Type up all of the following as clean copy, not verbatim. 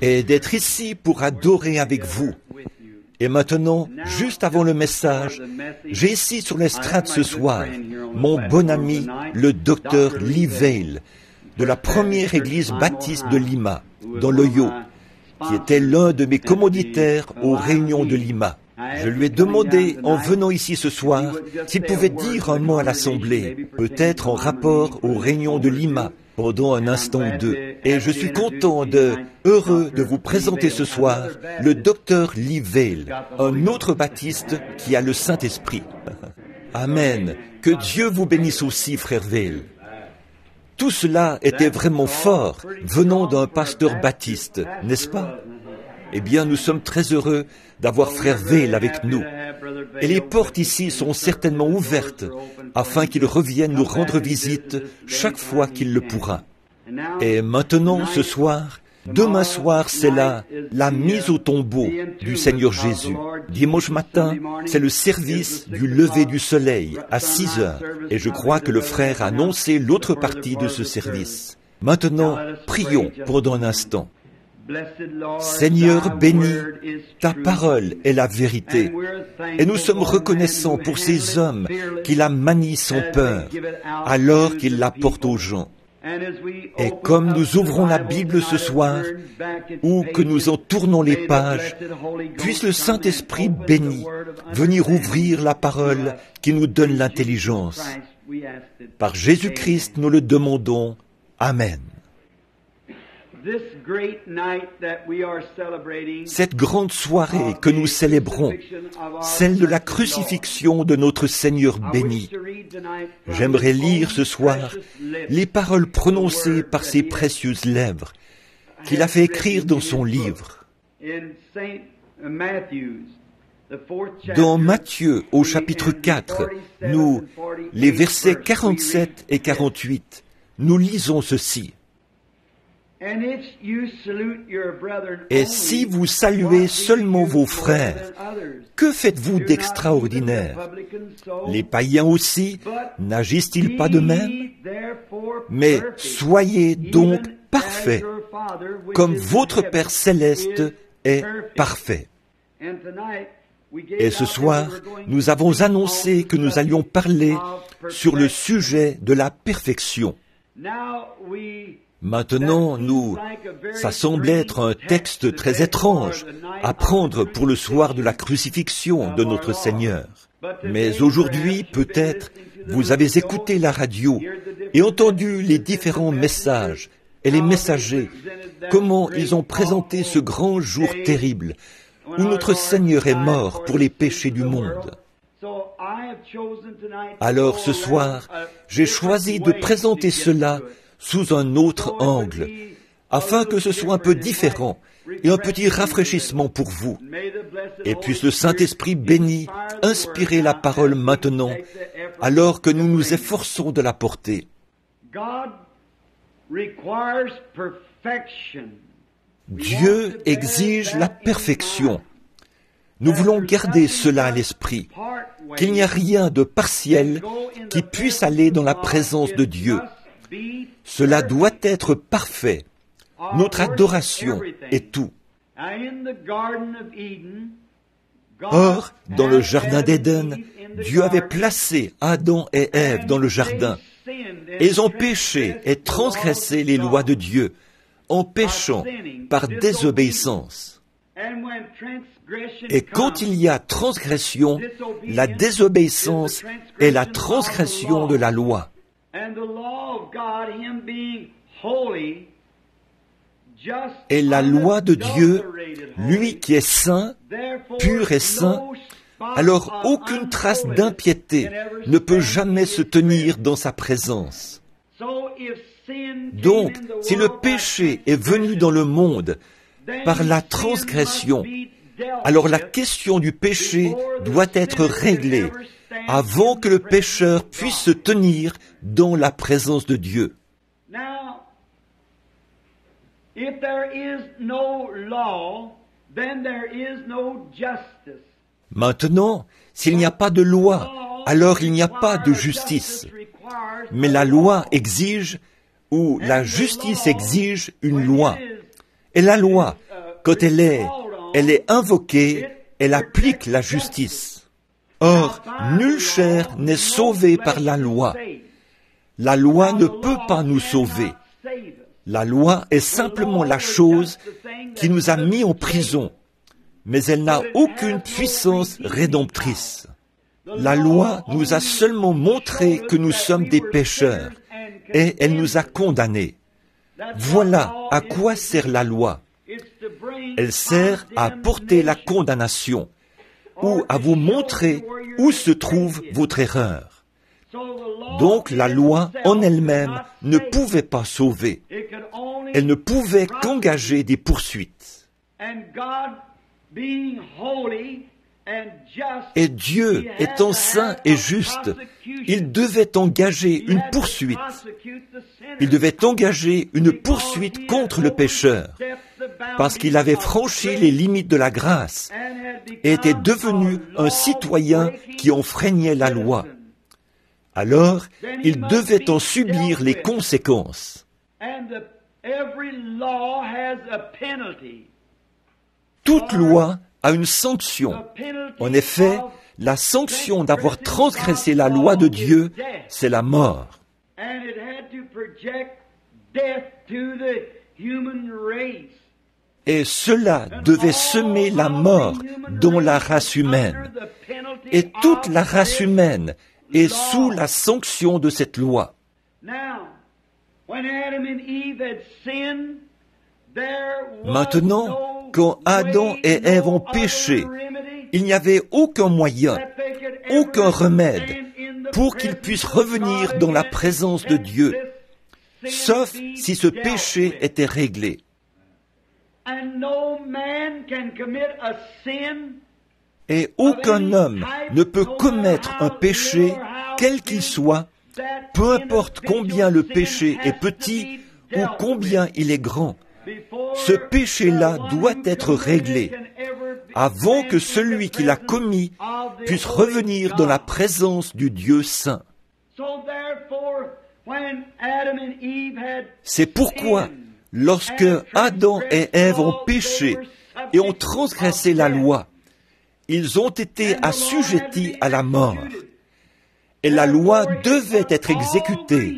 et d'être ici pour adorer avec vous. Et maintenant, juste avant le message, j'ai ici sur l'estrade ce soir mon bon ami, le docteur Lee Vail, de la première église baptiste de Lima, dans l'Ohio, qui était l'un de mes commanditaires aux réunions de Lima. Je lui ai demandé, en venant ici ce soir, s'il pouvait dire un mot à l'Assemblée, peut-être en rapport aux réunions de Lima, pendant un instant ou deux. Et je suis heureux de vous présenter ce soir le docteur Lee Vail, un autre baptiste qui a le Saint-Esprit. Amen. Que Dieu vous bénisse aussi, frère Vail. Tout cela était vraiment fort, venant d'un pasteur baptiste, n'est-ce pas? Eh bien, nous sommes très heureux d'avoir frère Vail avec nous. Et les portes ici sont certainement ouvertes, afin qu'il revienne nous rendre visite chaque fois qu'il le pourra. Et maintenant, ce soir, demain soir, c'est la mise au tombeau du Seigneur Jésus. Dimanche matin, c'est le service du lever du soleil à 6 heures. Et je crois que le frère a annoncé l'autre partie de ce service. Maintenant, prions pendant un instant. Seigneur béni, ta parole est la vérité. Et nous sommes reconnaissants pour ces hommes qui la manient sans peur, alors qu'ils la portent aux gens. Et comme nous ouvrons la Bible ce soir, ou que nous en tournons les pages, puisse le Saint-Esprit béni venir ouvrir la parole qui nous donne l'intelligence. Par Jésus-Christ, nous le demandons. Amen. Cette grande soirée que nous célébrons, celle de la crucifixion de notre Seigneur béni, j'aimerais lire ce soir les paroles prononcées par ses précieuses lèvres qu'il a fait écrire dans son livre. Dans Matthieu, au chapitre 4, les versets 47 et 48, nous lisons ceci. Et si vous saluez seulement vos frères, que faites-vous d'extraordinaire? Les païens aussi, n'agissent-ils pas de même? Mais soyez donc parfaits, comme votre Père céleste est parfait. Et ce soir, nous avons annoncé que nous allions parler sur le sujet de la perfection. Maintenant, ça semble être un texte très étrange à prendre pour le soir de la crucifixion de notre Seigneur. Mais aujourd'hui, peut-être, vous avez écouté la radio et entendu les différents messages et les messagers, comment ils ont présenté ce grand jour terrible où notre Seigneur est mort pour les péchés du monde. Alors ce soir, j'ai choisi de présenter cela sous un autre angle, afin que ce soit un peu différent et un petit rafraîchissement pour vous. Et puisse le Saint-Esprit béni inspirer la parole maintenant, alors que nous nous efforçons de la porter. Dieu exige la perfection. Nous voulons garder cela à l'esprit, qu'il n'y a rien de partiel qui puisse aller dans la présence de Dieu. Cela doit être parfait, notre adoration est tout. Or, dans le jardin d'Éden, Dieu avait placé Adam et Ève dans le jardin. Et ils ont péché et transgressé les lois de Dieu, en péchant par désobéissance. Et quand il y a transgression, la désobéissance est la transgression de la loi. Et la loi de Dieu, lui qui est saint, pur et saint, alors aucune trace d'impiété ne peut jamais se tenir dans sa présence. Donc, si le péché est venu dans le monde par la transgression, alors la question du péché doit être réglée avant que le pécheur puisse se tenir dans la présence de Dieu. Maintenant, s'il n'y a pas de loi, alors il n'y a pas de justice. Mais la loi exige, ou la justice exige une loi. Et la loi, Quand elle est invoquée, elle applique la justice. Or, nulle chair n'est sauvée par la loi. La loi ne peut pas nous sauver. La loi est simplement la chose qui nous a mis en prison, mais elle n'a aucune puissance rédemptrice. La loi nous a seulement montré que nous sommes des pécheurs, et elle nous a condamnés. Voilà à quoi sert la loi. Elle sert à porter la condamnation, ou à vous montrer où se trouve votre erreur. Donc la loi en elle-même ne pouvait pas sauver. Elle ne pouvait qu'engager des poursuites. Et Dieu étant saint et juste, il devait engager une poursuite. Il devait engager une poursuite contre le pécheur, parce qu'il avait franchi les limites de la grâce et était devenu un citoyen qui enfreignait la loi. Alors, il devait en subir les conséquences. Toute loi a une sanction. En effet, la sanction d'avoir transgressé la loi de Dieu, c'est la mort. Et cela devait semer la mort dans la race humaine. Et toute la race humaine est sous la sanction de cette loi. Maintenant, quand Adam et Ève ont péché, il n'y avait aucun moyen, aucun remède pour qu'ils puissent revenir dans la présence de Dieu, sauf si ce péché était réglé. Et aucun homme ne peut commettre un péché, quel qu'il soit, peu importe combien le péché est petit ou combien il est grand. Ce péché-là doit être réglé avant que celui qui l'a commis puisse revenir dans la présence du Dieu saint. C'est pourquoi, lorsque Adam et Ève ont péché et ont transgressé la loi, ils ont été assujettis à la mort. Et la loi devait être exécutée.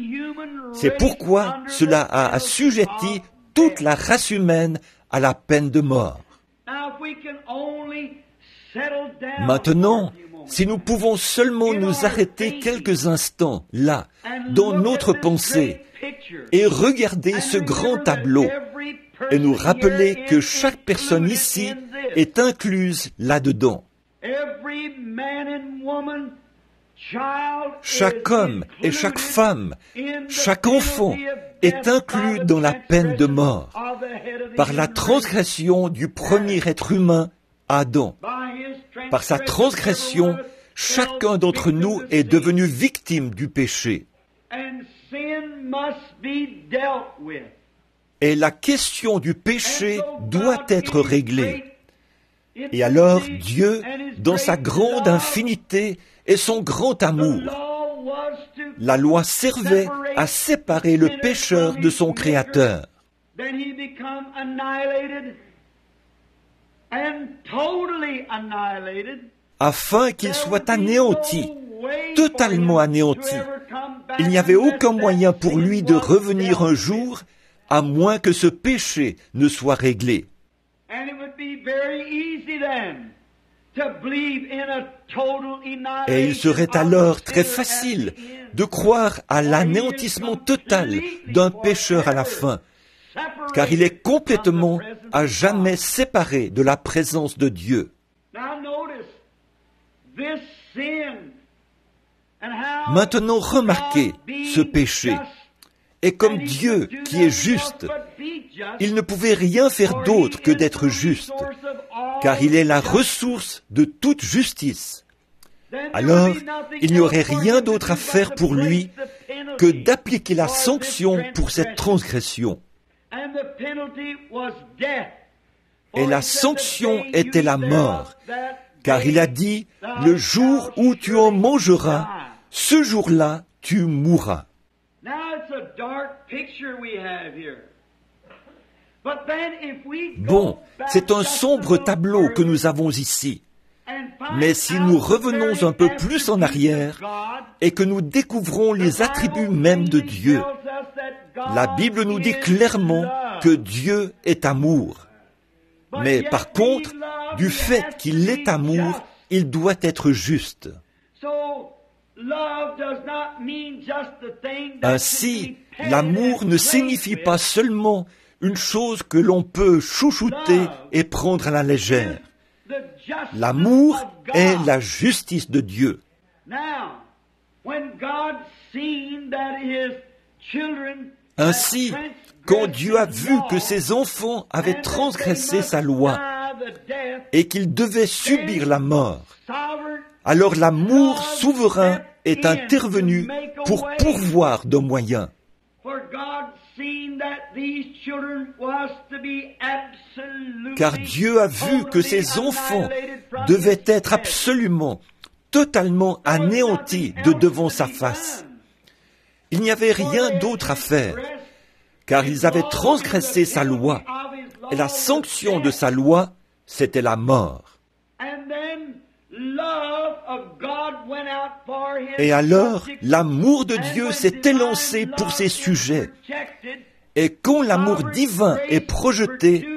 C'est pourquoi cela a assujetti toute la race humaine à la peine de mort. Maintenant, si nous pouvons seulement nous arrêter quelques instants là, dans notre pensée, et regarder ce grand tableau, et nous rappeler que chaque personne ici est incluse là-dedans. Chaque homme et chaque femme, chaque enfant est inclus dans la peine de mort par la transgression du premier être humain, Adam. Par sa transgression, chacun d'entre nous est devenu victime du péché. Et la question du péché doit être réglée. Et alors Dieu, dans sa grande infinité et son grand amour, la loi servait à séparer le pécheur de son Créateur. Afin qu'il soit anéanti, totalement anéanti. Il n'y avait aucun moyen pour lui de revenir un jour, à moins que ce péché ne soit réglé. Et il serait alors très facile de croire à l'anéantissement total d'un pécheur à la fin, car il est complètement à jamais séparé de la présence de Dieu. Maintenant, remarquez ce péché. Et comme Dieu, qui est juste, il ne pouvait rien faire d'autre que d'être juste, car il est la ressource de toute justice. Alors, il n'y aurait rien d'autre à faire pour lui que d'appliquer la sanction pour cette transgression. Et la sanction était la mort, car il a dit, « Le jour où tu en mangeras, ce jour-là, tu mourras. » Bon, c'est un sombre tableau que nous avons ici. Mais si nous revenons un peu plus en arrière et que nous découvrons les attributs mêmes de Dieu, la Bible nous dit clairement que Dieu est amour. Mais par contre, du fait qu'il est amour, il doit être juste. Ainsi, l'amour ne signifie pas seulement une chose que l'on peut chouchouter et prendre à la légère. L'amour est la justice de Dieu. Ainsi, quand Dieu a vu que ses enfants avaient transgressé sa loi et qu'ils devaient subir la mort, alors l'amour souverain est intervenu pour pourvoir de moyens. Car Dieu a vu que ses enfants devaient être absolument, totalement anéantis de devant sa face. Il n'y avait rien d'autre à faire, car ils avaient transgressé sa loi, et la sanction de sa loi, c'était la mort. Et alors, l'amour de Dieu s'est élancé pour ses sujets. Et quand l'amour divin est projeté,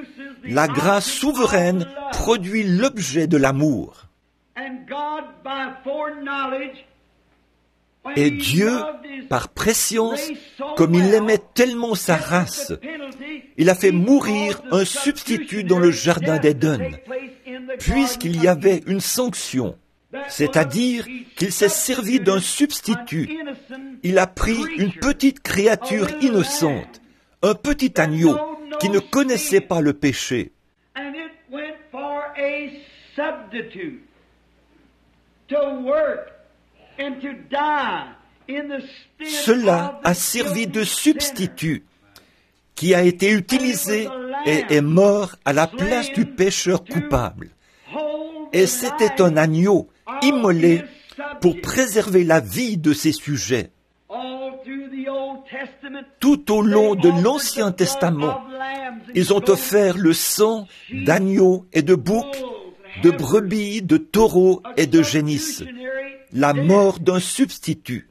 la grâce souveraine produit l'objet de l'amour. Et Dieu, par prescience, comme il aimait tellement sa race, il a fait mourir un substitut dans le jardin d'Éden, puisqu'il y avait une sanction, c'est-à-dire qu'il s'est servi d'un substitut. Il a pris une petite créature innocente, un petit agneau qui ne connaissait pas le péché. Cela a servi de substitut qui a été utilisé et est mort à la place du pécheur coupable. Et c'était un agneau immolé pour préserver la vie de ses sujets. Tout au long de l'Ancien Testament, ils ont offert le sang d'agneaux et de boucs, de brebis, de taureaux et de génisses, la mort d'un substitut.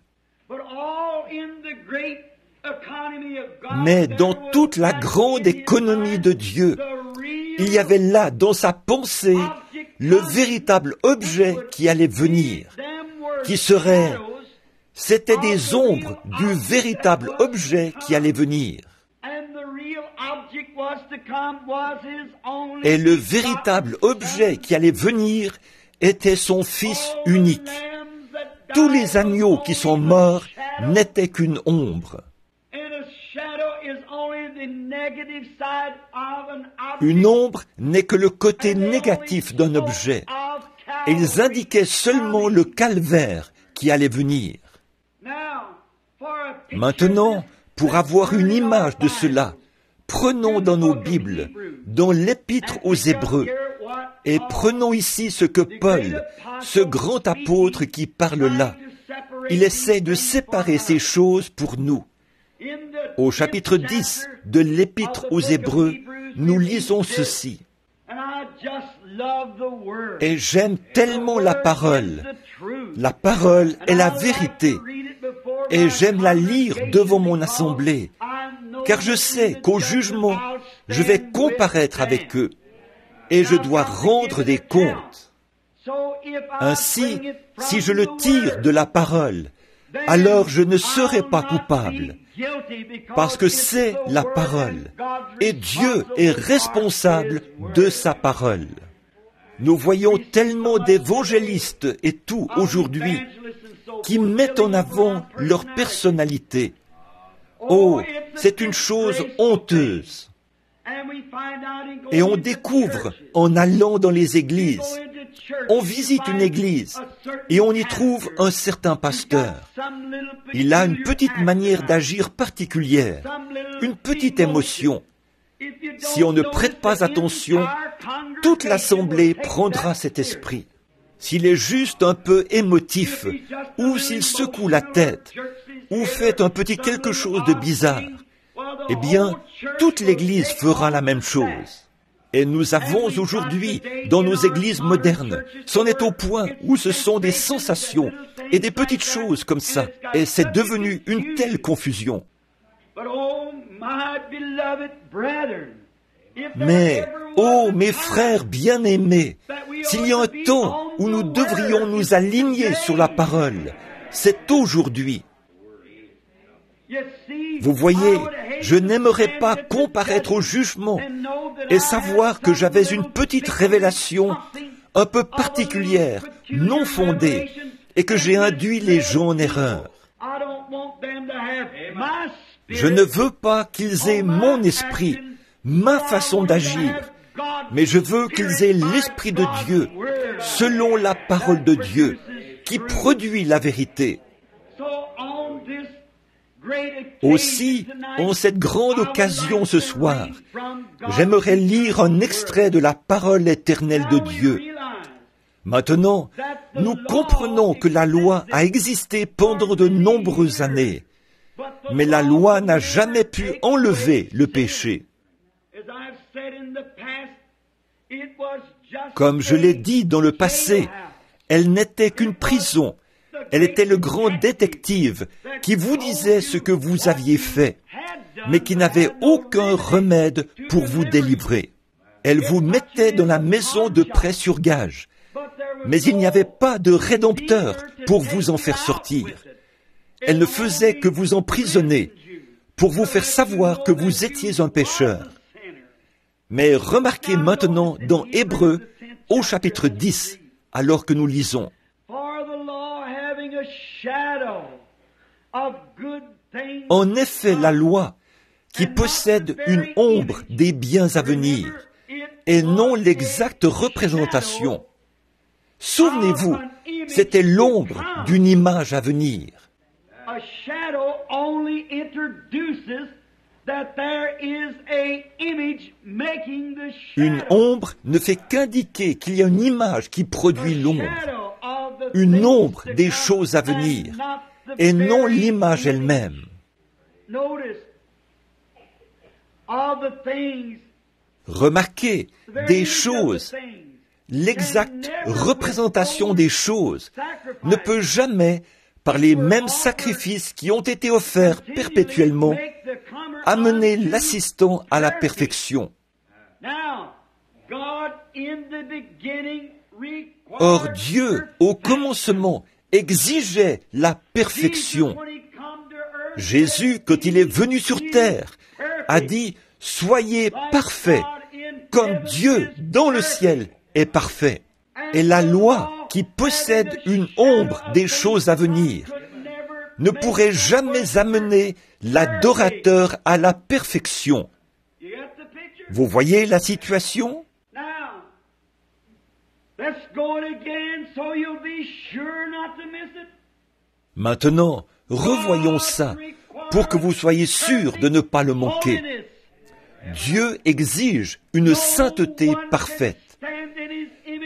Mais dans toute la grande économie de Dieu, il y avait là, dans sa pensée, le véritable objet qui allait venir, qui serait, c'était des ombres du véritable objet qui allait venir. Et le véritable objet qui allait venir était son Fils unique. Tous les agneaux qui sont morts n'étaient qu'une ombre. Une ombre n'est que le côté négatif d'un objet. Et ils indiquaient seulement le calvaire qui allait venir. Maintenant, pour avoir une image de cela, prenons dans nos Bibles, dans l'Épître aux Hébreux, et prenons ici ce que Paul, ce grand apôtre qui parle là, il essaie de séparer ces choses pour nous. Au chapitre 10 de l'Épître aux Hébreux, nous lisons ceci. Et j'aime tellement la parole. La parole est la vérité. Et j'aime la lire devant mon assemblée, car je sais qu'au jugement, je vais comparaître avec eux, et je dois rendre des comptes. Ainsi, si je le tire de la parole, alors je ne serai pas coupable, parce que c'est la parole, et Dieu est responsable de sa parole. Nous voyons tellement d'évangélistes et tout aujourd'hui qui mettent en avant leur personnalité. Oh, c'est une chose honteuse. Et on découvre en allant dans les églises. On visite une église et on y trouve un certain pasteur. Il a une petite manière d'agir particulière, une petite émotion. Si on ne prête pas attention, toute l'assemblée prendra cet esprit. S'il est juste un peu émotif, ou s'il secoue la tête, ou fait un petit quelque chose de bizarre, eh bien, toute l'Église fera la même chose. Et nous avons aujourd'hui, dans nos églises modernes, c'en est au point où ce sont des sensations et des petites choses comme ça. Et c'est devenu une telle confusion. Mais, ô mes frères bien-aimés, s'il y a un temps où nous devrions nous aligner sur la parole, c'est aujourd'hui. Vous voyez, je n'aimerais pas comparaître au jugement et savoir que j'avais une petite révélation un peu particulière, non fondée, et que j'ai induit les gens en erreur. Je ne veux pas qu'ils aient mon esprit, ma façon d'agir, mais je veux qu'ils aient l'Esprit de Dieu, selon la parole de Dieu, qui produit la vérité. Aussi, en cette grande occasion ce soir, j'aimerais lire un extrait de la parole éternelle de Dieu. Maintenant, nous comprenons que la loi a existé pendant de nombreuses années, mais la loi n'a jamais pu enlever le péché. Comme je l'ai dit dans le passé, elle n'était qu'une prison. Elle était le grand détective qui vous disait ce que vous aviez fait, mais qui n'avait aucun remède pour vous délivrer. Elle vous mettait dans la maison de prêt sur gage, mais il n'y avait pas de rédempteur pour vous en faire sortir. Elle ne faisait que vous emprisonner pour vous faire savoir que vous étiez un pécheur. Mais remarquez maintenant dans Hébreux, au chapitre 10, alors que nous lisons. En effet, la loi, qui possède une ombre des biens à venir, et non l'exacte représentation. Souvenez-vous, c'était l'ombre d'une image à venir. Une ombre ne fait qu'indiquer qu'il y a une image qui produit l'ombre. Une ombre des choses à venir, et non l'image elle-même. Remarquez, des choses, l'exacte représentation des choses ne peut jamais, par les mêmes sacrifices qui ont été offerts perpétuellement, amener l'assistant à la perfection. Or Dieu, au commencement, exigeait la perfection. Jésus, quand il est venu sur terre, a dit « Soyez parfaits, comme Dieu dans le ciel est parfait. » Et la loi, qui possède une ombre des choses à venir, ne pourrait jamais amener l'adorateur à la perfection. Vous voyez la situation? Maintenant, revoyons ça pour que vous soyez sûrs de ne pas le manquer. Dieu exige une sainteté parfaite.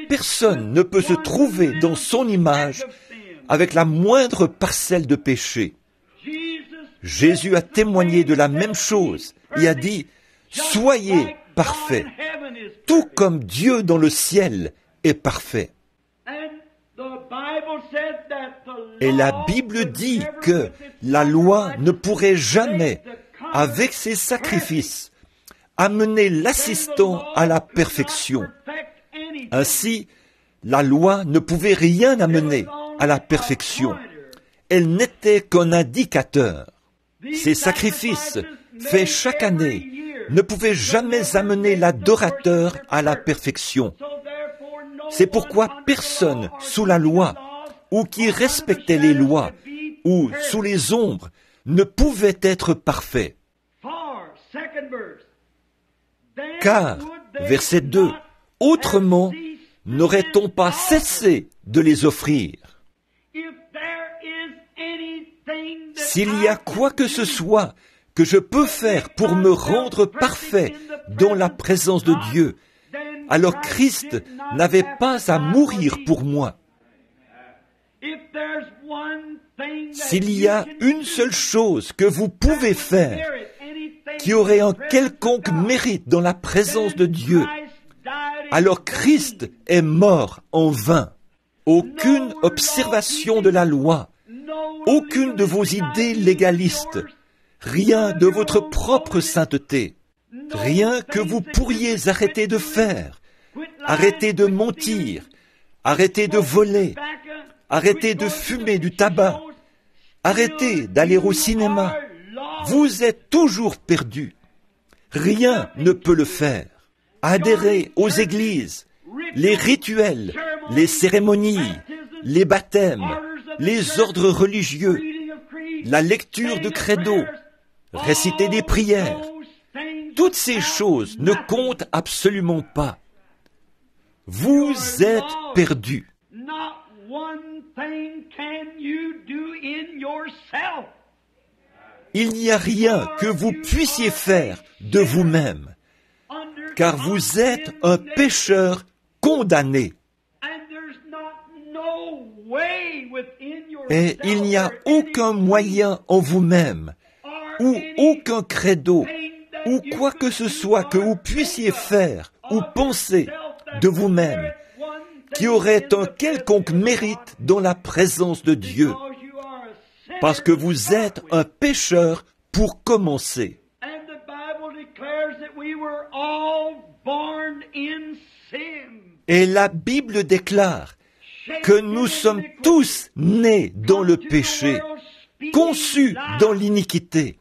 Personne ne peut se trouver dans son image avec la moindre parcelle de péché. Jésus a témoigné de la même chose et a dit « Soyez parfaits, tout comme Dieu dans le ciel est parfait. » Et la Bible dit que la loi ne pourrait jamais, avec ses sacrifices, amener l'assistant à la perfection. Ainsi, la loi ne pouvait rien amener à la perfection. Elle n'était qu'un indicateur. Ces sacrifices, faits chaque année, ne pouvaient jamais amener l'adorateur à la perfection. C'est pourquoi personne sous la loi, ou qui respectait les lois, ou sous les ombres, ne pouvait être parfait. Car, verset 2, autrement, n'aurait-on pas cessé de les offrir? S'il y a quoi que ce soit que je peux faire pour me rendre parfait dans la présence de Dieu, alors Christ n'avait pas à mourir pour moi. S'il y a une seule chose que vous pouvez faire qui aurait un quelconque mérite dans la présence de Dieu, alors Christ est mort en vain. Aucune observation de la loi, aucune de vos idées légalistes, rien de votre propre sainteté, rien que vous pourriez arrêter de faire, arrêter de mentir, arrêter de voler, arrêter de fumer du tabac, arrêter d'aller au cinéma. Vous êtes toujours perdu. Rien ne peut le faire. Adhérez aux églises, les rituels, les cérémonies, les baptêmes, les ordres religieux, la lecture de credo, réciter des prières. Toutes ces choses ne comptent absolument pas. Vous êtes perdus. Il n'y a rien que vous puissiez faire de vous-même, car vous êtes un pécheur condamné. Et il n'y a aucun moyen en vous-même, ou aucun credo, ou quoi que ce soit que vous puissiez faire ou penser de vous-même, qui aurait un quelconque mérite dans la présence de Dieu, parce que vous êtes un pécheur pour commencer. Et la Bible déclare que nous sommes tous nés dans le péché, conçus dans l'iniquité,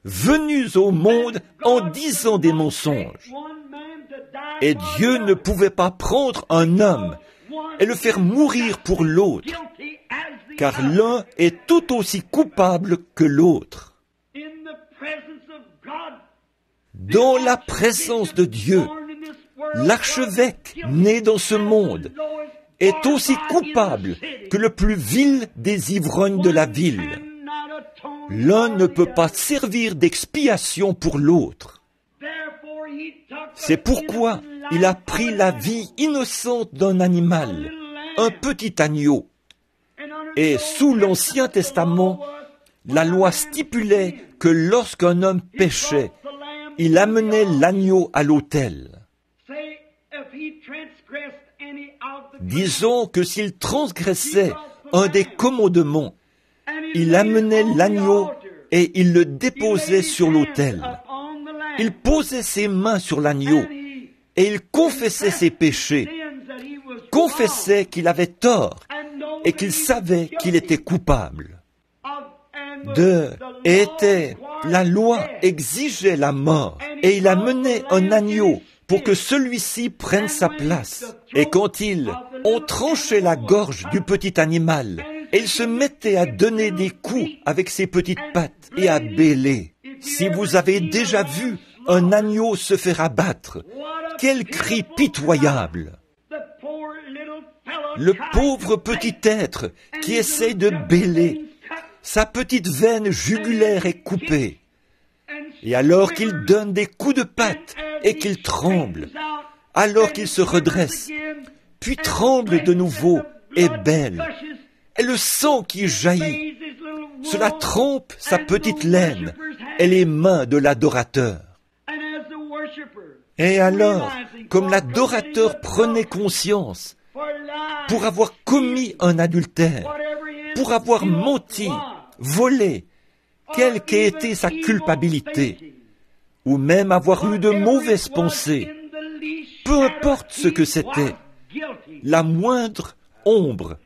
venus au monde en disant des mensonges. Et Dieu ne pouvait pas prendre un homme et le faire mourir pour l'autre, car l'un est tout aussi coupable que l'autre. Dans la présence de Dieu, l'archevêque né dans ce monde est aussi coupable que le plus vil des ivrognes de la ville. L'un ne peut pas servir d'expiation pour l'autre. C'est pourquoi il a pris la vie innocente d'un animal, un petit agneau. Et sous l'Ancien Testament, la loi stipulait que lorsqu'un homme péchait, il amenait l'agneau à l'autel. Disons que s'il transgressait un des commandements, il amenait l'agneau et il le déposait sur l'autel. Il posait ses mains sur l'agneau et il confessait ses péchés, confessait qu'il avait tort et qu'il savait qu'il était coupable. La loi exigeait la mort et il amenait un agneau pour que celui-ci prenne sa place. Et quand on tranchait la gorge du petit animal, et il se mettait à donner des coups avec ses petites pattes et à bêler. Si vous avez déjà vu un agneau se faire abattre, quel cri pitoyable! Le pauvre petit être qui essaie de bêler, sa petite veine jugulaire est coupée. Et alors qu'il donne des coups de patte et qu'il tremble, alors qu'il se redresse, puis tremble de nouveau et bêle, et le sang qui jaillit, cela trempe sa petite laine et les mains de l'adorateur. Et alors, comme l'adorateur prenait conscience, pour avoir commis un adultère, pour avoir menti, volé, quelle qu'ait été sa culpabilité, ou même avoir eu de mauvaises pensées, peu importe ce que c'était, la moindre ombre,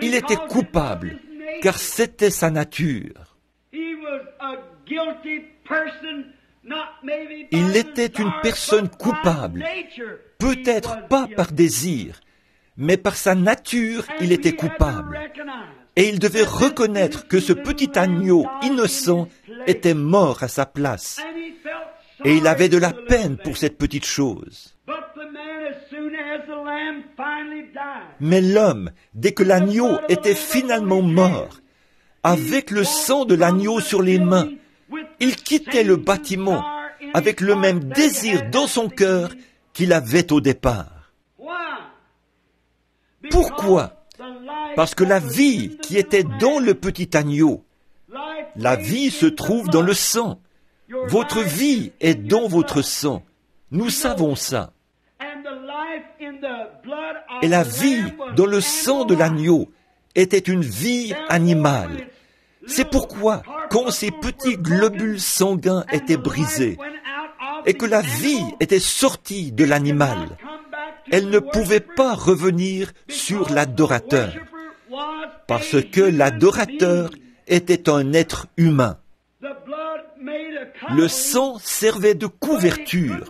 il était coupable, car c'était sa nature. Il était une personne coupable, peut-être pas par désir, mais par sa nature, il était coupable. Et il devait reconnaître que ce petit agneau innocent était mort à sa place. Et il avait de la peine pour cette petite chose. Mais l'homme, dès que l'agneau était finalement mort, avec le sang de l'agneau sur les mains, il quittait le bâtiment avec le même désir dans son cœur qu'il avait au départ. Pourquoi? Parce que la vie qui était dans le petit agneau, la vie se trouve dans le sang. Votre vie est dans votre sang. Nous savons ça. Et la vie dans le sang de l'agneau était une vie animale. C'est pourquoi, quand ces petits globules sanguins étaient brisés et que la vie était sortie de l'animal, elle ne pouvait pas revenir sur l'adorateur, parce que l'adorateur était un être humain. Le sang servait de couverture,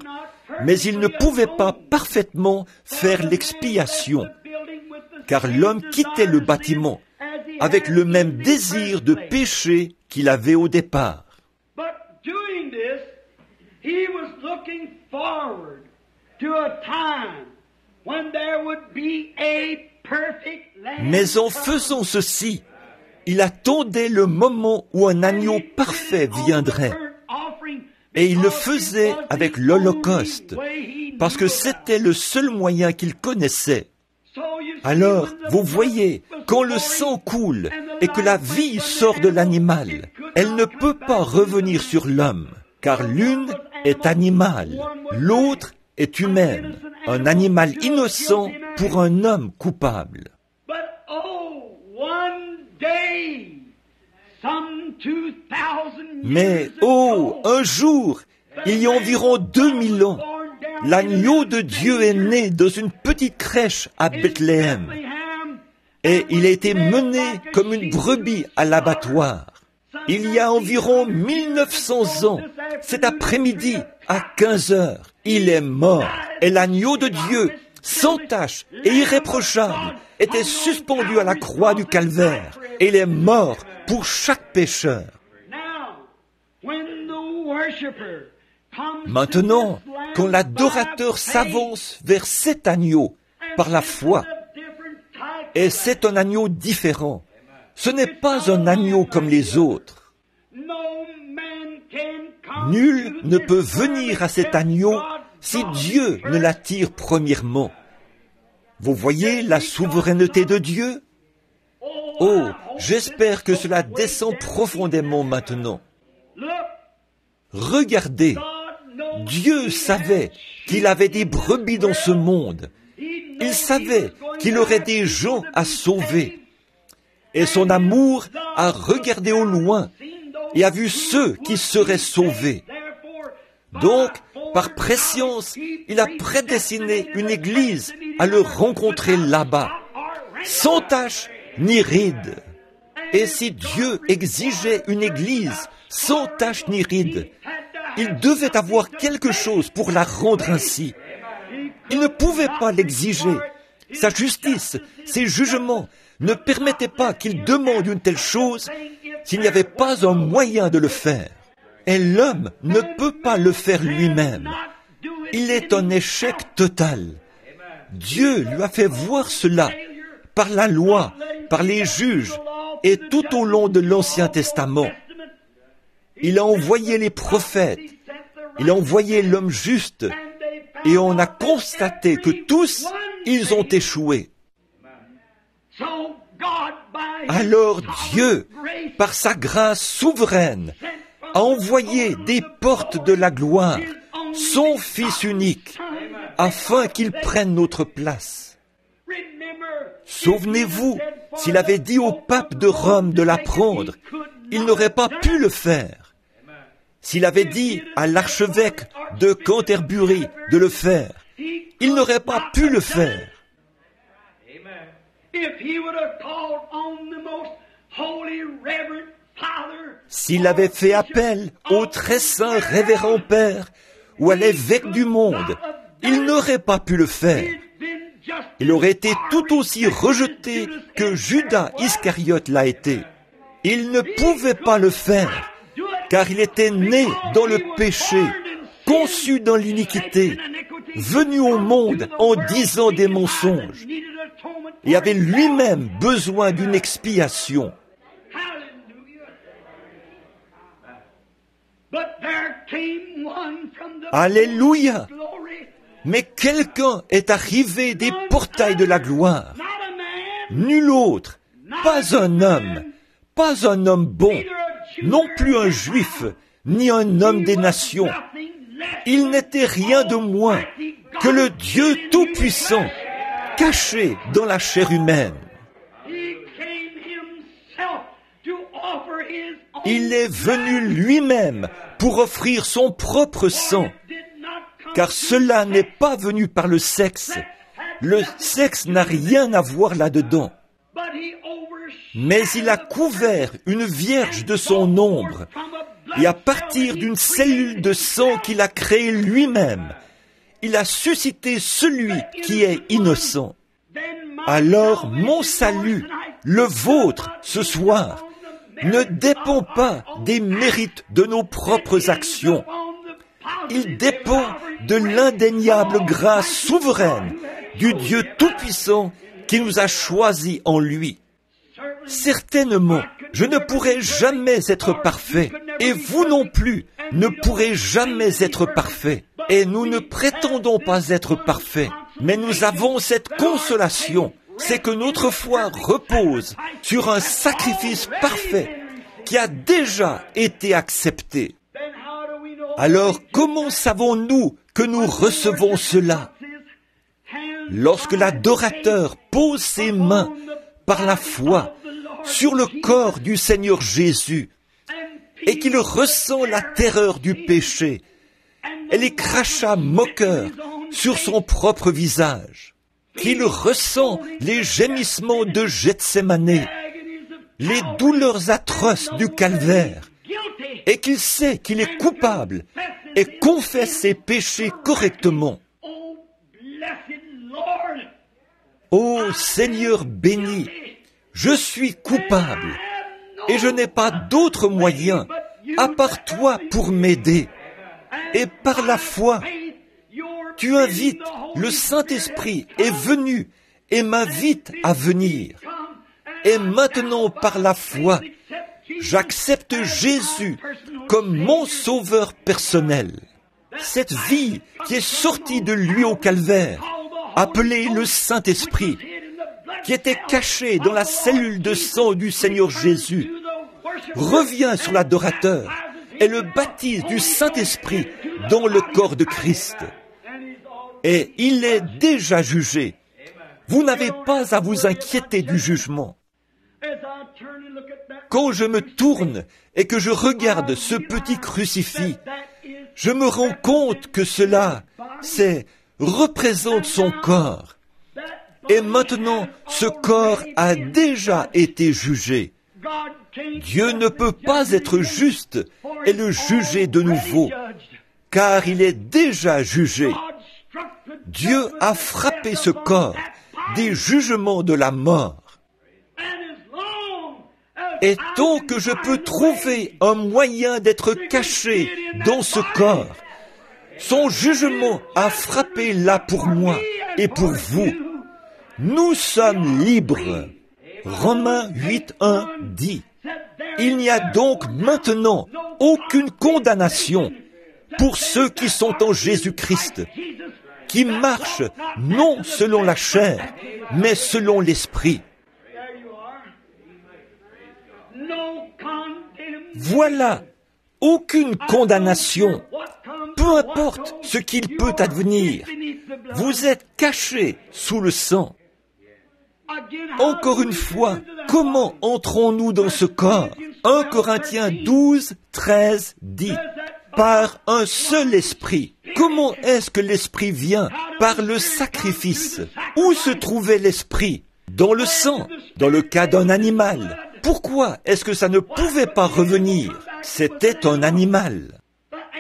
mais il ne pouvait pas parfaitement faire l'expiation, car l'homme quittait le bâtiment avec le même désir de péché qu'il avait au départ. Mais en faisant ceci, il attendait le moment où un agneau parfait viendrait. Et il le faisait avec l'Holocauste, parce que c'était le seul moyen qu'il connaissait. Alors, vous voyez, quand le sang coule et que la vie sort de l'animal, elle ne peut pas revenir sur l'homme, car l'une est animale, l'autre est humaine, un animal innocent pour un homme coupable. Mais, un jour, il y a environ 2000 ans, l'agneau de Dieu est né dans une petite crèche à Bethléem. Et il a été mené comme une brebis à l'abattoir. Il y a environ 1900 ans, cet après-midi, à 15 heures, il est mort. Et l'agneau de Dieu, sans tache et irréprochable, était suspendu à la croix du calvaire. Et il est mort pour chaque pécheur. Maintenant, quand l'adorateur s'avance vers cet agneau par la foi, et c'est un agneau différent, ce n'est pas un agneau comme les autres. Nul ne peut venir à cet agneau si Dieu ne l'attire premièrement. Vous voyez la souveraineté de Dieu? Oh, j'espère que cela descend profondément maintenant. Regardez, Dieu savait qu'il avait des brebis dans ce monde. Il savait qu'il aurait des gens à sauver. Et son amour a regardé au loin et a vu ceux qui seraient sauvés. Donc, par prescience, il a prédestiné une église à le rencontrer là-bas, sans tache ni ride. Et si Dieu exigeait une église sans tache ni ride, il devait avoir quelque chose pour la rendre ainsi. Il ne pouvait pas l'exiger. Sa justice, ses jugements ne permettaient pas qu'il demande une telle chose s'il n'y avait pas un moyen de le faire. Et l'homme ne peut pas le faire lui-même. Il est un échec total. Dieu lui a fait voir cela par la loi, par les juges et tout au long de l'Ancien Testament. Il a envoyé les prophètes, il a envoyé l'homme juste, et on a constaté que tous, ils ont échoué. Alors Dieu, par sa grâce souveraine, a envoyé des portes de la gloire, son Fils unique, afin qu'il prenne notre place. Souvenez-vous, s'il avait dit au pape de Rome de la prendre, il n'aurait pas pu le faire. S'il avait dit à l'archevêque de Canterbury de le faire, il n'aurait pas pu le faire. S'il avait fait appel au très saint révérend Père ou à l'évêque du monde, il n'aurait pas pu le faire. Il aurait été tout aussi rejeté que Judas Iscariote l'a été. Il ne pouvait pas le faire, car il était né dans le péché, conçu dans l'iniquité, venu au monde en disant des mensonges, et avait lui-même besoin d'une expiation. Alléluia! Mais quelqu'un est arrivé des portails de la gloire. Nul autre, pas un homme bon, non plus un juif, ni un homme des nations. Il n'était rien de moins que le Dieu Tout-Puissant, caché dans la chair humaine. Il est venu lui-même pour offrir son propre sang, car cela n'est pas venu par le sexe. Le sexe n'a rien à voir là-dedans. Mais il a couvert une vierge de son ombre, et à partir d'une cellule de sang qu'il a créée lui-même, il a suscité celui qui est innocent. Alors mon salut, le vôtre, ce soir, ne dépend pas des mérites de nos propres actions. Il dépend de l'indéniable grâce souveraine du Dieu Tout-Puissant qui nous a choisis en lui. Certainement, je ne pourrai jamais être parfait, et vous non plus ne pourrez jamais être parfait. Et nous ne prétendons pas être parfaits, mais nous avons cette consolation, c'est que notre foi repose sur un sacrifice parfait qui a déjà été accepté. Alors comment savons-nous que nous recevons cela? Lorsque l'adorateur pose ses mains par la foi sur le corps du Seigneur Jésus et qu'il ressent la terreur du péché et les crachats moqueurs sur son propre visage, qu'il ressent les gémissements de Gethsémané, les douleurs atroces du calvaire, et qu'il sait qu'il est coupable et confesse ses péchés correctement. Ô Seigneur béni, je suis coupable et je n'ai pas d'autre moyen à part toi pour m'aider. Et par la foi, tu invites, le Saint-Esprit est venu et m'invite à venir. Et maintenant, par la foi, j'accepte Jésus comme mon sauveur personnel. Cette vie qui est sortie de lui au calvaire, appelée le Saint-Esprit, qui était cachée dans la cellule de sang du Seigneur Jésus, revient sur l'adorateur et le baptise du Saint-Esprit dans le corps de Christ. Et il est déjà jugé. Vous n'avez pas à vous inquiéter du jugement. Quand je me tourne et que je regarde ce petit crucifix, je me rends compte que cela, représente son corps. Et maintenant, ce corps a déjà été jugé. Dieu ne peut pas être juste et le juger de nouveau, car il est déjà jugé. Dieu a frappé ce corps des jugements de la mort. Et tant que je peux trouver un moyen d'être caché dans ce corps, son jugement a frappé là pour moi et pour vous. Nous sommes libres. Romains 8:1 dit, « Il n'y a donc maintenant aucune condamnation pour ceux qui sont en Jésus-Christ, qui marchent non selon la chair, mais selon l'Esprit. » Voilà, aucune condamnation, peu importe ce qu'il peut advenir. Vous êtes cachés sous le sang. Encore une fois, comment entrons-nous dans ce corps? 1 Corinthiens 12:13 dit, par un seul esprit. Comment est-ce que l'esprit vient? Par le sacrifice. Où se trouvait l'esprit? Dans le sang, dans le cas d'un animal. Pourquoi est-ce que ça ne pouvait pas revenir? C'était un animal.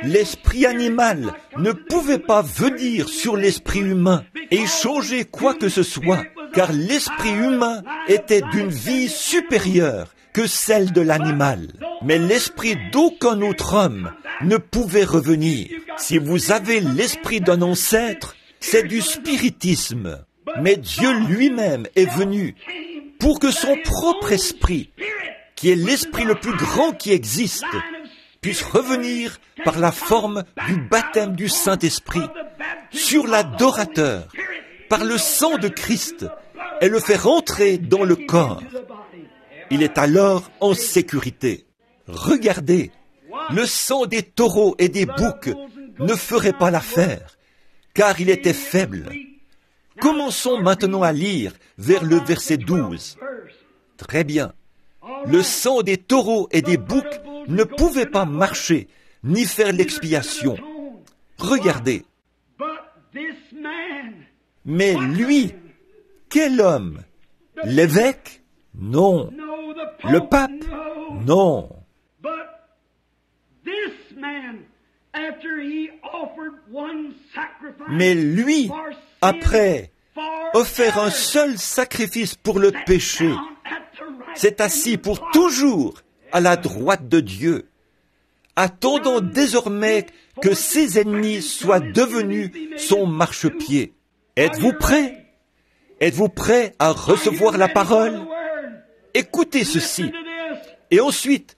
L'esprit animal ne pouvait pas venir sur l'esprit humain et changer quoi que ce soit, car l'esprit humain était d'une vie supérieure que celle de l'animal. Mais l'esprit d'aucun autre homme ne pouvait revenir. Si vous avez l'esprit d'un ancêtre, c'est du spiritisme. Mais Dieu lui-même est venu pour que son propre esprit, qui est l'esprit le plus grand qui existe, puisse revenir par la forme du baptême du Saint-Esprit sur l'adorateur, par le sang de Christ, et le faire entrer dans le corps. Il est alors en sécurité. Regardez, le sang des taureaux et des boucs ne ferait pas l'affaire, car il était faible. Commençons maintenant à lire vers le verset 12. Très bien. Le sang des taureaux et des boucs ne pouvait pas marcher, ni faire l'expiation. Regardez. Mais lui, quel homme? L'évêque? Non. Le pape? Non. Mais lui, après offert un seul sacrifice pour le péché, s'est assis pour toujours à la droite de Dieu, attendant désormais que ses ennemis soient devenus son marchepied. Êtes-vous prêts? Êtes-vous prêts à recevoir la parole? Écoutez ceci. Et ensuite,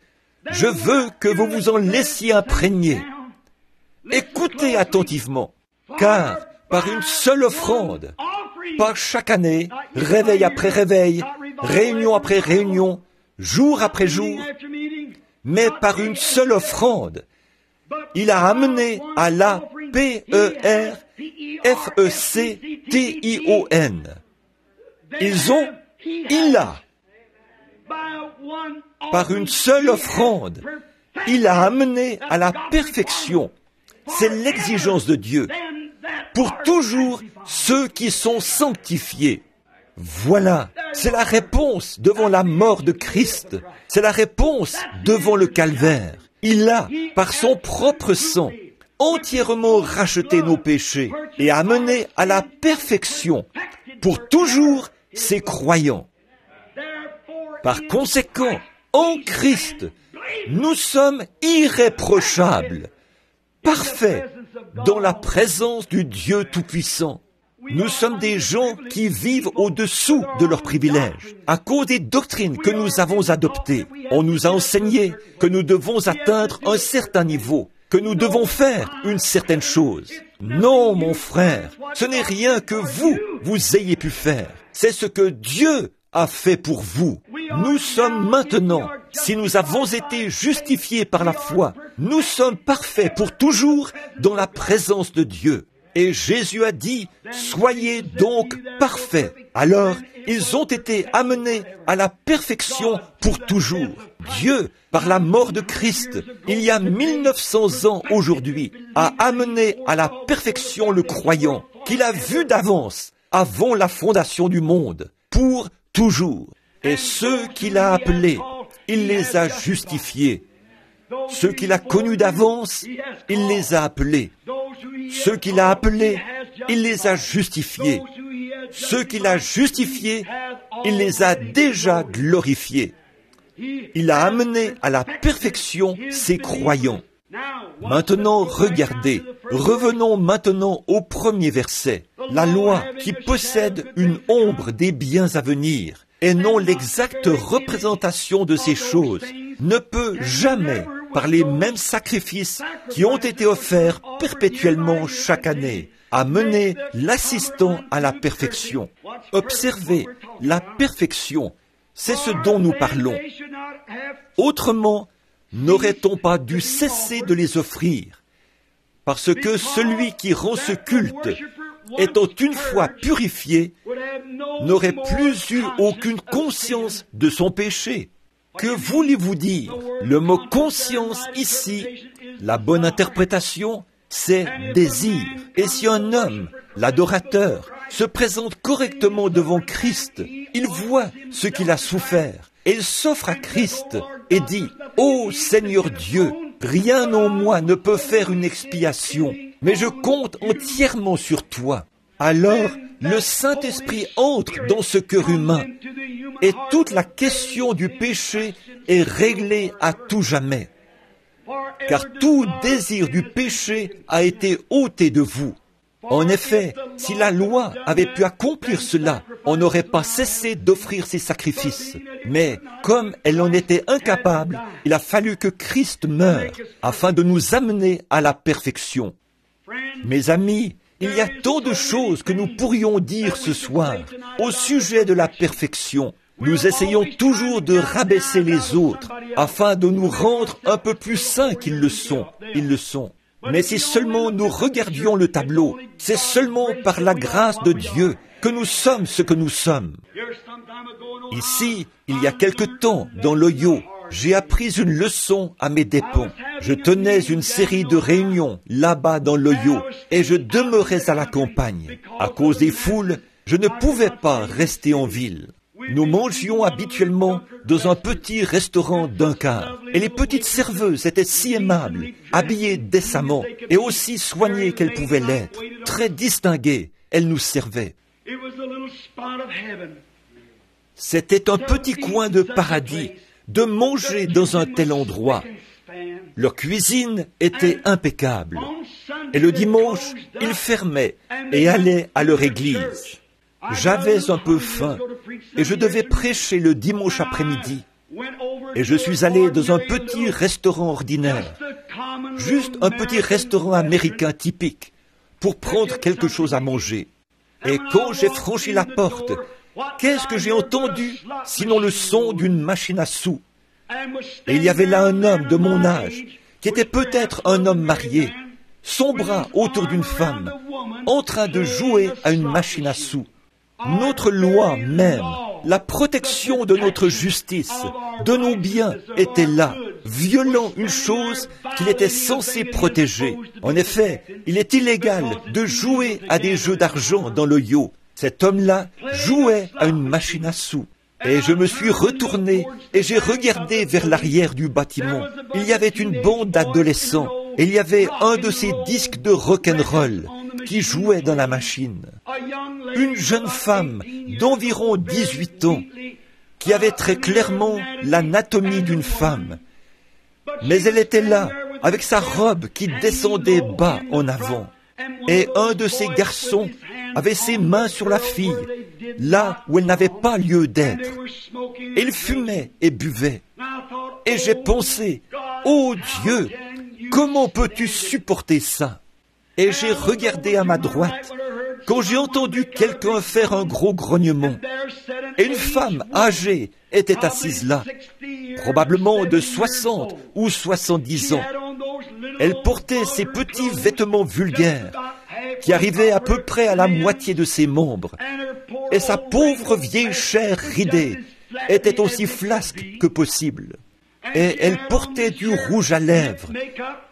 je veux que vous vous en laissiez imprégner. Écoutez attentivement, car par une seule offrande, pas chaque année, réveil après réveil, réunion après réunion, jour après jour, mais par une seule offrande, il a amené à la P-E-R-F-E-C-T-I-O-N. Il a, par une seule offrande, il a amené à la perfection. C'est l'exigence de Dieu. Pour toujours ceux qui sont sanctifiés. Voilà, c'est la réponse devant la mort de Christ. C'est la réponse devant le calvaire. Il a, par son propre sang, entièrement racheté nos péchés et amené à la perfection pour toujours ses croyants. Par conséquent, en Christ, nous sommes irréprochables, parfaits, dans la présence du Dieu Tout-Puissant. Nous sommes des gens qui vivent au-dessous de leurs privilèges. À cause des doctrines que nous avons adoptées, on nous a enseigné que nous devons atteindre un certain niveau, que nous devons faire une certaine chose. Non, mon frère, ce n'est rien que vous ayez pu faire. C'est ce que Dieu a fait pour vous. Nous sommes maintenant, si nous avons été justifiés par la foi, nous sommes parfaits pour toujours dans la présence de Dieu. Et Jésus a dit, soyez donc parfaits. Alors, ils ont été amenés à la perfection pour toujours. Dieu, par la mort de Christ, il y a 1900 ans aujourd'hui, a amené à la perfection le croyant, qu'il a vu d'avance, avant la fondation du monde, pour toujours. Et ceux qu'il a appelés, il les a justifiés. Ceux qu'il a connus d'avance, il les a appelés. Ceux qu'il a appelés, il les a justifiés. Ceux qu'il a justifiés, il les a déjà glorifiés. Il a amené à la perfection ses croyants. Maintenant, regardez, revenons maintenant au premier verset. La loi qui possède une ombre des biens à venir, et non l'exacte représentation de ces choses, ne peut jamais, par les mêmes sacrifices qui ont été offerts perpétuellement chaque année, amener l'assistant à la perfection. Observez, la perfection, c'est ce dont nous parlons. Autrement, n'aurait-on pas dû cesser de les offrir? Parce que celui qui rend ce culte, étant une fois purifié, n'aurait plus eu aucune conscience de son péché. Que voulez-vous dire? Le mot conscience ici, la bonne interprétation, c'est désir. Et si un homme, l'adorateur, se présente correctement devant Christ, il voit ce qu'il a souffert, et il s'offre à Christ et dit, « Ô Seigneur Dieu, rien en moi ne peut faire une expiation, mais je compte entièrement sur toi. » Alors, le Saint-Esprit entre dans ce cœur humain, et toute la question du péché est réglée à tout jamais. Car tout désir du péché a été ôté de vous. En effet, si la loi avait pu accomplir cela, on n'aurait pas cessé d'offrir ces sacrifices. Mais comme elle en était incapable, il a fallu que Christ meure afin de nous amener à la perfection. Mes amis, il y a tant de choses que nous pourrions dire ce soir au sujet de la perfection. Nous essayons toujours de rabaisser les autres afin de nous rendre un peu plus saints qu'ils le sont. Ils le sont. Mais si seulement nous regardions le tableau, c'est seulement par la grâce de Dieu que nous sommes ce que nous sommes. Ici, il y a quelque temps, dans l'Ohio, j'ai appris une leçon à mes dépens. Je tenais une série de réunions là-bas dans l'Ohio et je demeurais à la campagne. À cause des foules, je ne pouvais pas rester en ville. Nous mangions habituellement dans un petit restaurant d'un quart. Et les petites serveuses étaient si aimables, habillées décemment et aussi soignées qu'elles pouvaient l'être. Très distinguées, elles nous servaient. C'était un petit coin de paradis de manger dans un tel endroit. Leur cuisine était impeccable. Et le dimanche, ils fermaient et allaient à leur église. J'avais un peu faim et je devais prêcher le dimanche après-midi. Et je suis allé dans un petit restaurant ordinaire, juste un petit restaurant américain typique, pour prendre quelque chose à manger. Et quand j'ai franchi la porte, qu'est-ce que j'ai entendu sinon le son d'une machine à sous? Et il y avait là un homme de mon âge, qui était peut-être un homme marié, son bras autour d'une femme, en train de jouer à une machine à sous. Notre loi même, la protection de notre justice, de nos biens, était là, violant une chose qu'il était censé protéger. En effet, il est illégal de jouer à des jeux d'argent dans l'Ohio. Cet homme-là jouait à une machine à sous. Et je me suis retourné et j'ai regardé vers l'arrière du bâtiment. Il y avait une bande d'adolescents et il y avait un de ces disques de rock'n'roll qui jouait dans la machine. Une jeune femme d'environ 18 ans qui avait très clairement l'anatomie d'une femme. Mais elle était là avec sa robe qui descendait bas en avant. Et un de ces garçons avait ses mains sur la fille, là où elle n'avait pas lieu d'être. Et il fumait et buvait. Et j'ai pensé, ô Dieu, comment peux-tu supporter ça? Et j'ai regardé à ma droite, quand j'ai entendu quelqu'un faire un gros grognement. Et une femme âgée était assise là, probablement de 60 ou 70 ans. Elle portait ses petits vêtements vulgaires, qui arrivaient à peu près à la moitié de ses membres, et sa pauvre vieille chair ridée était aussi flasque que possible. Et elle portait du rouge à lèvres,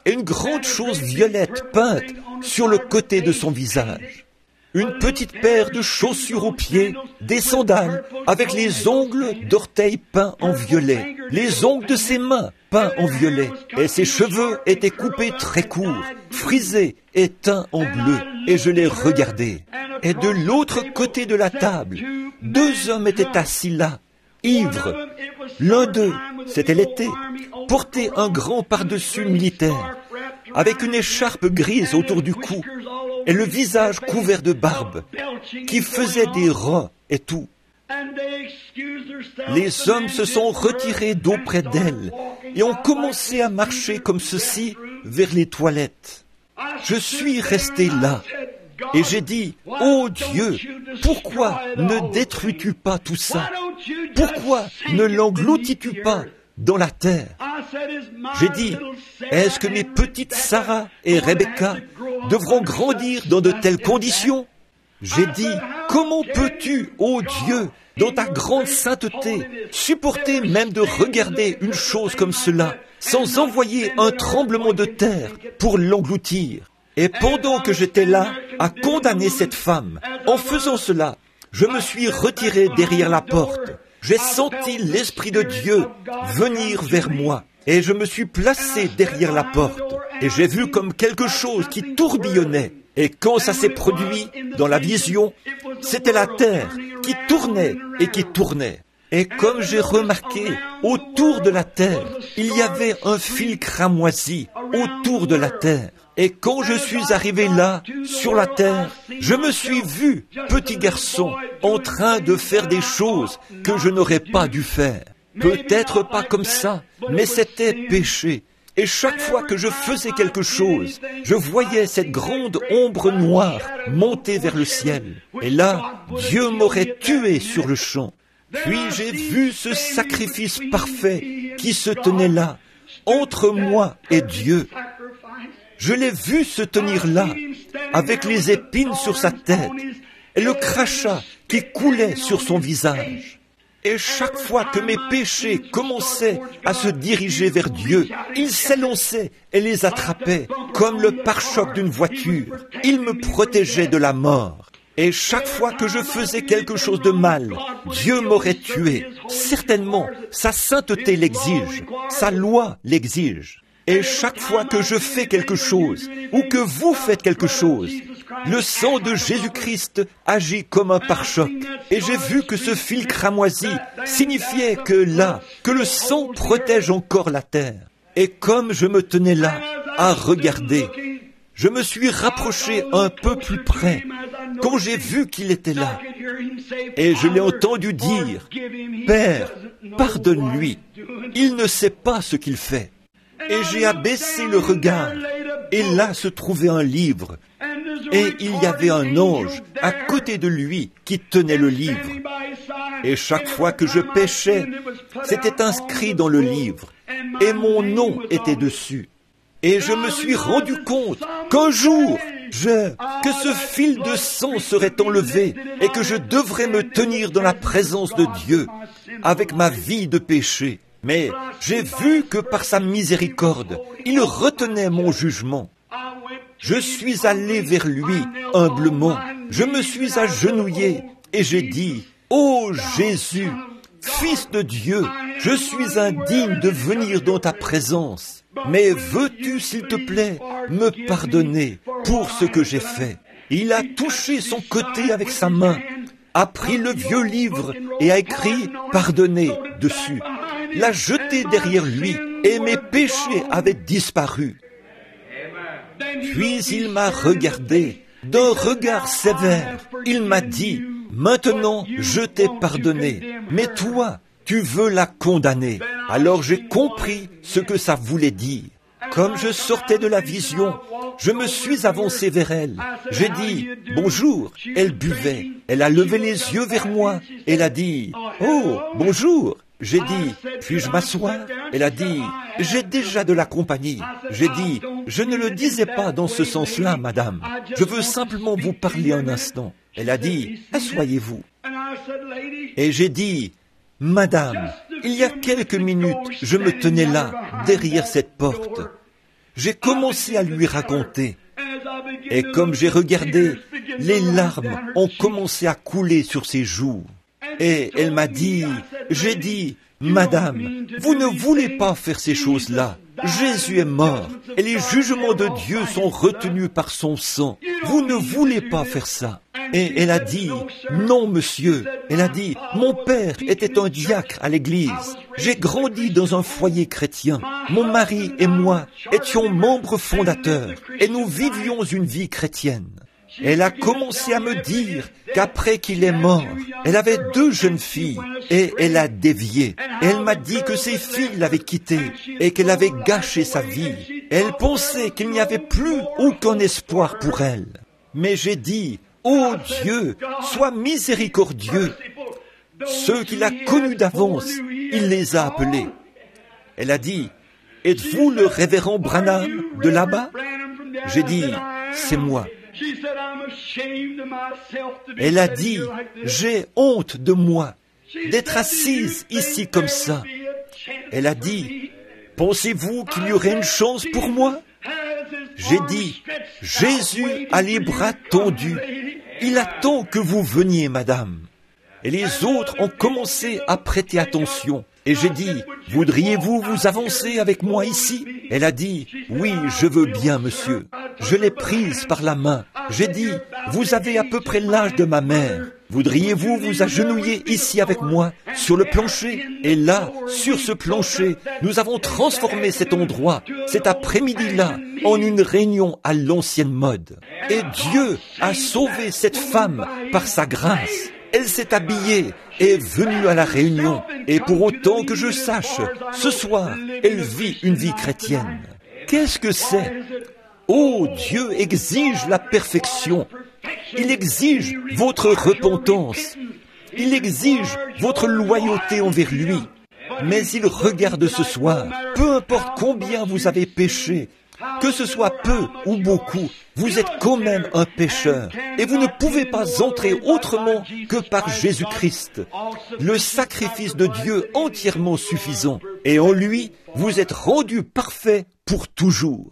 et une grande chose violette peinte sur le côté de son visage. Une petite paire de chaussures aux pieds, des sandales, avec les ongles d'orteil peints en violet, les ongles de ses mains peints en violet, et ses cheveux étaient coupés très courts, frisés et teints en bleu, et je les regardais. Et de l'autre côté de la table, deux hommes étaient assis là, ivres. L'un d'eux, c'était l'été, portait un grand pardessus militaire, avec une écharpe grise autour du cou, et le visage couvert de barbe, qui faisait des ronds et tout. Les hommes se sont retirés d'auprès d'elle et ont commencé à marcher comme ceci vers les toilettes. Je suis resté là et j'ai dit, « Oh Dieu, pourquoi ne détruis-tu pas tout ça? Pourquoi ne l'engloutis-tu pas dans la terre? » J'ai dit, est-ce que mes petites Sarah et Rebecca devront grandir dans de telles conditions? J'ai dit, comment peux-tu, ô Dieu, dans ta grande sainteté, supporter même de regarder une chose comme cela, sans envoyer un tremblement de terre pour l'engloutir? Et pendant que j'étais là à condamner cette femme, en faisant cela, je me suis retiré derrière la porte. J'ai senti l'Esprit de Dieu venir vers moi. Et je me suis placé derrière la porte. Et j'ai vu comme quelque chose qui tourbillonnait. Et quand ça s'est produit dans la vision, c'était la terre qui tournait et qui tournait. Et comme j'ai remarqué, autour de la terre, il y avait un fil cramoisi autour de la terre. Et quand je suis arrivé là, sur la terre, je me suis vu, petit garçon, en train de faire des choses que je n'aurais pas dû faire. Peut-être pas comme ça, mais c'était péché. Et chaque fois que je faisais quelque chose, je voyais cette grande ombre noire monter vers le ciel. Et là, Dieu m'aurait tué sur le champ. Puis j'ai vu ce sacrifice parfait qui se tenait là, entre moi et Dieu. Je l'ai vu se tenir là, avec les épines sur sa tête, et le crachat qui coulait sur son visage. Et chaque fois que mes péchés commençaient à se diriger vers Dieu, il s'élançait et les attrapait, comme le pare-choc d'une voiture. Il me protégeait de la mort. Et chaque fois que je faisais quelque chose de mal, Dieu m'aurait tué. Certainement, sa sainteté l'exige, sa loi l'exige. Et chaque fois que je fais quelque chose, ou que vous faites quelque chose, le sang de Jésus-Christ agit comme un pare-choc. Et j'ai vu que ce fil cramoisi signifiait que le sang protège encore la terre. Et comme je me tenais là, à regarder, je me suis rapproché un peu plus près, quand j'ai vu qu'il était là. Et je l'ai entendu dire, « Père, pardonne-lui, il ne sait pas ce qu'il fait. » Et j'ai abaissé le regard, et là se trouvait un livre, et il y avait un ange à côté de lui qui tenait le livre. Et chaque fois que je péchais, c'était inscrit dans le livre, et mon nom était dessus. Et je me suis rendu compte qu'un jour, que ce fil de sang serait enlevé et que je devrais me tenir dans la présence de Dieu avec ma vie de péché. Mais j'ai vu que par sa miséricorde, il retenait mon jugement. Je suis allé vers lui humblement. Je me suis agenouillé et j'ai dit, « Ô Jésus, Fils de Dieu, je suis indigne de venir dans ta présence. Mais veux-tu, s'il te plaît, me pardonner pour ce que j'ai fait ?» Il a touché son côté avec sa main, a pris le vieux livre et a écrit « Pardonné » dessus. L'a jeté derrière lui et mes péchés avaient disparu. Puis il m'a regardé d'un regard sévère. Il m'a dit, « Maintenant je t'ai pardonné, mais toi, tu veux la condamner. » Alors j'ai compris ce que ça voulait dire. Comme je sortais de la vision, je me suis avancé vers elle. J'ai dit, « Bonjour ». Elle buvait. Elle a levé les yeux vers moi. Elle a dit, « Oh, bonjour ». J'ai dit, « Puis-je m'asseoir ?» Elle a dit, « J'ai déjà de la compagnie. » J'ai dit, « Je ne le disais pas dans ce sens-là, madame. Je veux simplement vous parler un instant. » Elle a dit, « Asseyez-vous. » Et j'ai dit, « Madame, il y a quelques minutes, je me tenais là, derrière cette porte. » J'ai commencé à lui raconter. Et comme j'ai regardé, les larmes ont commencé à couler sur ses joues. Et elle m'a dit, j'ai dit, « Madame, vous ne voulez pas faire ces choses-là. Jésus est mort et les jugements de Dieu sont retenus par son sang. Vous ne voulez pas faire ça. » Et elle a dit, « Non, monsieur. » Elle a dit, « Mon père était un diacre à l'église. J'ai grandi dans un foyer chrétien. Mon mari et moi étions membres fondateurs et nous vivions une vie chrétienne. » Elle a commencé à me dire qu'après qu'il est mort, elle avait 2 jeunes filles et elle a dévié. Et elle m'a dit que ses filles l'avaient quittée et qu'elle avait gâché sa vie. Elle pensait qu'il n'y avait plus aucun espoir pour elle. Mais j'ai dit, « Oh Dieu, sois miséricordieux. Ceux qu'il a connus d'avance, il les a appelés. » Elle a dit, « Êtes-vous le révérend Branham de là-bas ?» J'ai dit, « C'est moi. » Elle a dit, « J'ai honte de moi, d'être assise ici comme ça. » Elle a dit, « Pensez-vous qu'il y aurait une chance pour moi ?» J'ai dit, « Jésus a les bras tendus. Il attend que vous veniez, madame. » Et les autres ont commencé à prêter attention. Et j'ai dit, « Voudriez-vous vous avancer avec moi ici ?» Elle a dit, « Oui, je veux bien, monsieur. » Je l'ai prise par la main. J'ai dit, « Vous avez à peu près l'âge de ma mère. Voudriez-vous vous agenouiller ici avec moi, sur le plancher ?» Et là, sur ce plancher, nous avons transformé cet endroit, cet après-midi-là, en une réunion à l'ancienne mode. Et Dieu a sauvé cette femme par sa grâce. Elle s'est habillée et est venue à la réunion. Et pour autant que je sache, ce soir, elle vit une vie chrétienne. Qu'est-ce que c'est? Oh, Dieu exige la perfection. Il exige votre repentance. Il exige votre loyauté envers lui. Mais il regarde ce soir, peu importe combien vous avez péché, que ce soit peu ou beaucoup, vous êtes quand même un pécheur et vous ne pouvez pas entrer autrement que par Jésus-Christ, le sacrifice de Dieu entièrement suffisant. Et en lui, vous êtes rendu parfait pour toujours.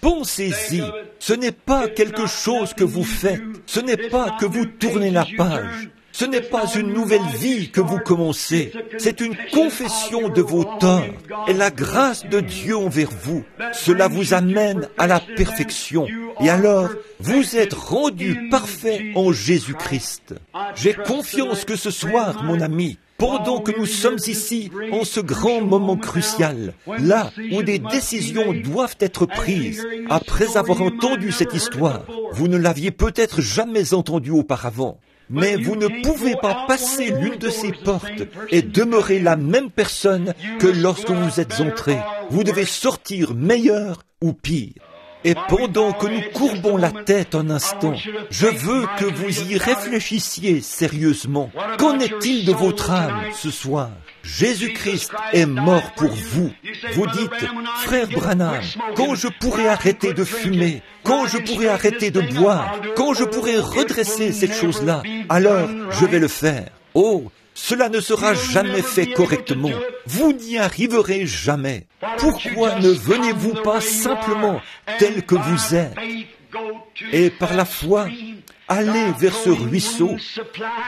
Pensez-y, ce n'est pas quelque chose que vous faites, ce n'est pas que vous tournez la page. Ce n'est pas une nouvelle vie que vous commencez, c'est une confession de vos torts et la grâce de Dieu envers vous. Cela vous amène à la perfection et alors vous êtes rendu parfait en Jésus-Christ. J'ai confiance que ce soir, mon ami, pendant que nous sommes ici en ce grand moment crucial, là où des décisions doivent être prises, après avoir entendu cette histoire, vous ne l'aviez peut-être jamais entendue auparavant. Mais vous ne pouvez pas passer l'une de ces portes et demeurer la même personne que lorsque vous êtes entré. Vous devez sortir meilleur ou pire. Et pendant que nous courbons la tête un instant, je veux que vous y réfléchissiez sérieusement. Qu'en est-il de votre âme ce soir? Jésus-Christ est mort pour vous. Vous dites, frère Branham, quand je pourrai arrêter de fumer, quand je pourrai arrêter de boire, quand je pourrai redresser cette chose-là, alors je vais le faire. Oh, cela ne sera jamais fait correctement. Vous n'y arriverez jamais. Pourquoi ne venez-vous pas simplement tel que vous êtes et par la foi, allez vers ce ruisseau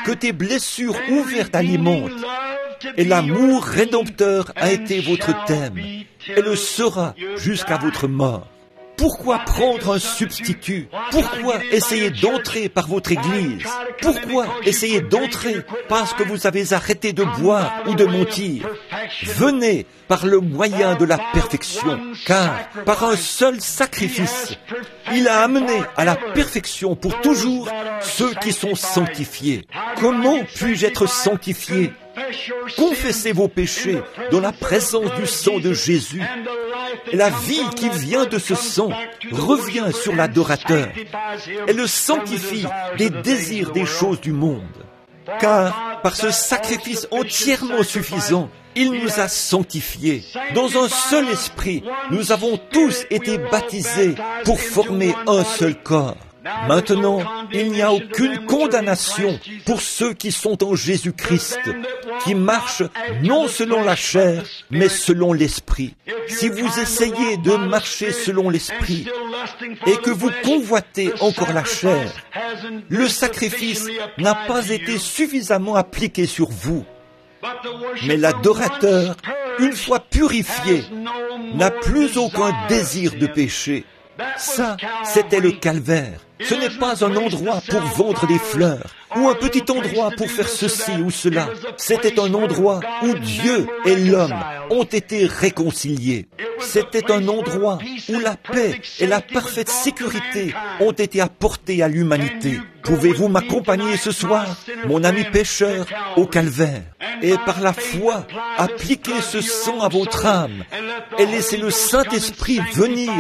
que tes blessures ouvertes alimentent et l'amour rédempteur a été votre thème et le sera jusqu'à votre mort. Pourquoi prendre un substitut? Pourquoi essayer d'entrer par votre église? Pourquoi essayer d'entrer parce que vous avez arrêté de boire ou de mentir? Venez par le moyen de la perfection, car par un seul sacrifice, il a amené à la perfection pour toujours ceux qui sont sanctifiés. Comment puis-je être sanctifié? Confessez vos péchés dans la présence du sang de Jésus. Et la vie qui vient de ce sang revient sur l'adorateur et le sanctifie des désirs des choses du monde. Car par ce sacrifice entièrement suffisant, il nous a sanctifiés. Dans un seul esprit, nous avons tous été baptisés pour former un seul corps. Maintenant, il n'y a aucune condamnation pour ceux qui sont en Jésus-Christ, qui marchent non selon la chair, mais selon l'esprit. Si vous essayez de marcher selon l'esprit et que vous convoitez encore la chair, le sacrifice n'a pas été suffisamment appliqué sur vous. Mais l'adorateur, une fois purifié, n'a plus aucun désir de péché. Ça, c'était le calvaire. Ce n'est pas un endroit pour vendre des fleurs ou un petit endroit pour faire ceci ou cela. C'était un endroit où Dieu et l'homme ont été réconciliés. C'était un endroit où la paix et la parfaite sécurité ont été apportées à l'humanité. Pouvez-vous m'accompagner ce soir, mon ami pécheur, au calvaire, et par la foi, appliquer ce sang à votre âme et laisser le Saint-Esprit venir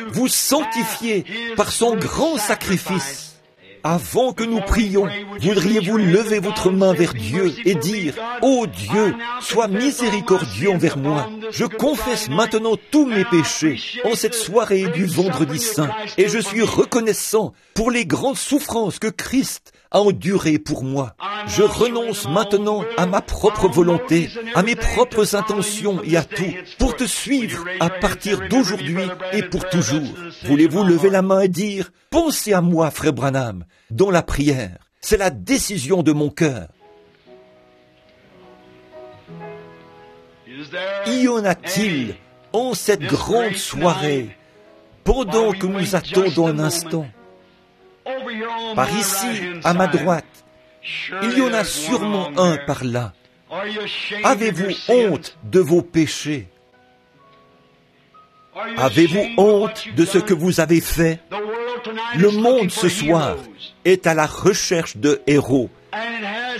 vous sanctifier par son grand sacrifice. Avant que nous prions, voudriez-vous lever votre main vers Dieu et dire, « Ô Dieu, sois miséricordieux envers moi. Je confesse maintenant tous mes péchés en cette soirée du Vendredi Saint et je suis reconnaissant pour les grandes souffrances que Christ a endurées pour moi. Je renonce maintenant à ma propre volonté, à mes propres intentions et à tout, pour te suivre à partir d'aujourd'hui et pour toujours. » Voulez-vous lever la main et dire, « Pensez à moi, frère Branham, dans la prière. C'est la décision de mon cœur. » Y en a-t-il en cette grande soirée, pendant que nous attendons un instant? Par ici, à ma droite, il y en a sûrement un par là. Avez-vous honte de vos péchés? Avez-vous honte de ce que vous avez fait? Le monde ce soir est à la recherche de héros.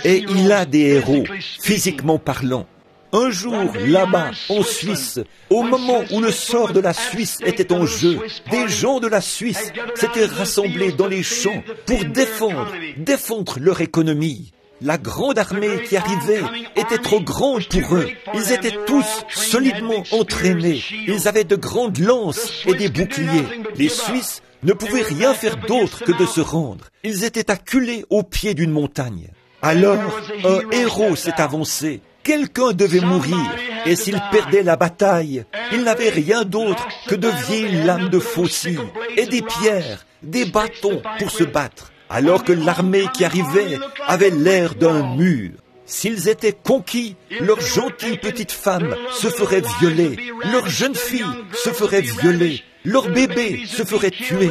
Et il a des héros, physiquement parlant. Un jour, là-bas, en Suisse, au moment où le sort de la Suisse était en jeu, des gens de la Suisse s'étaient rassemblés dans les champs pour défendre leur économie. La grande armée qui arrivait était trop grande pour eux. Ils étaient tous solidement entraînés. Ils avaient de grandes lances et des boucliers. Les Suisses ne pouvaient rien faire d'autre que de se rendre. Ils étaient acculés au pied d'une montagne. Alors, un héros s'est avancé. Quelqu'un devait mourir, et s'il perdait la bataille, il n'avait rien d'autre que de vieilles lames de faucille et des pierres, des bâtons pour se battre, alors que l'armée qui arrivait avait l'air d'un mur. S'ils étaient conquis, leurs gentilles petites femmes se feraient violer, leurs jeunes filles se feraient violer, leurs bébés se feraient tuer,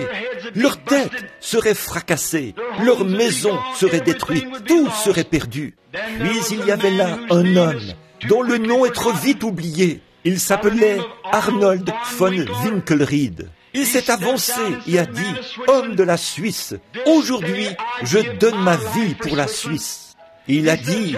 leurs têtes seraient fracassées, leurs maisons seraient détruites, tout serait perdu. Puis il y avait là un homme dont le nom est trop vite oublié. Il s'appelait Arnold von Winkelried. Il s'est avancé et a dit, « Homme de la Suisse, aujourd'hui, je donne ma vie pour la Suisse. » Il a dit,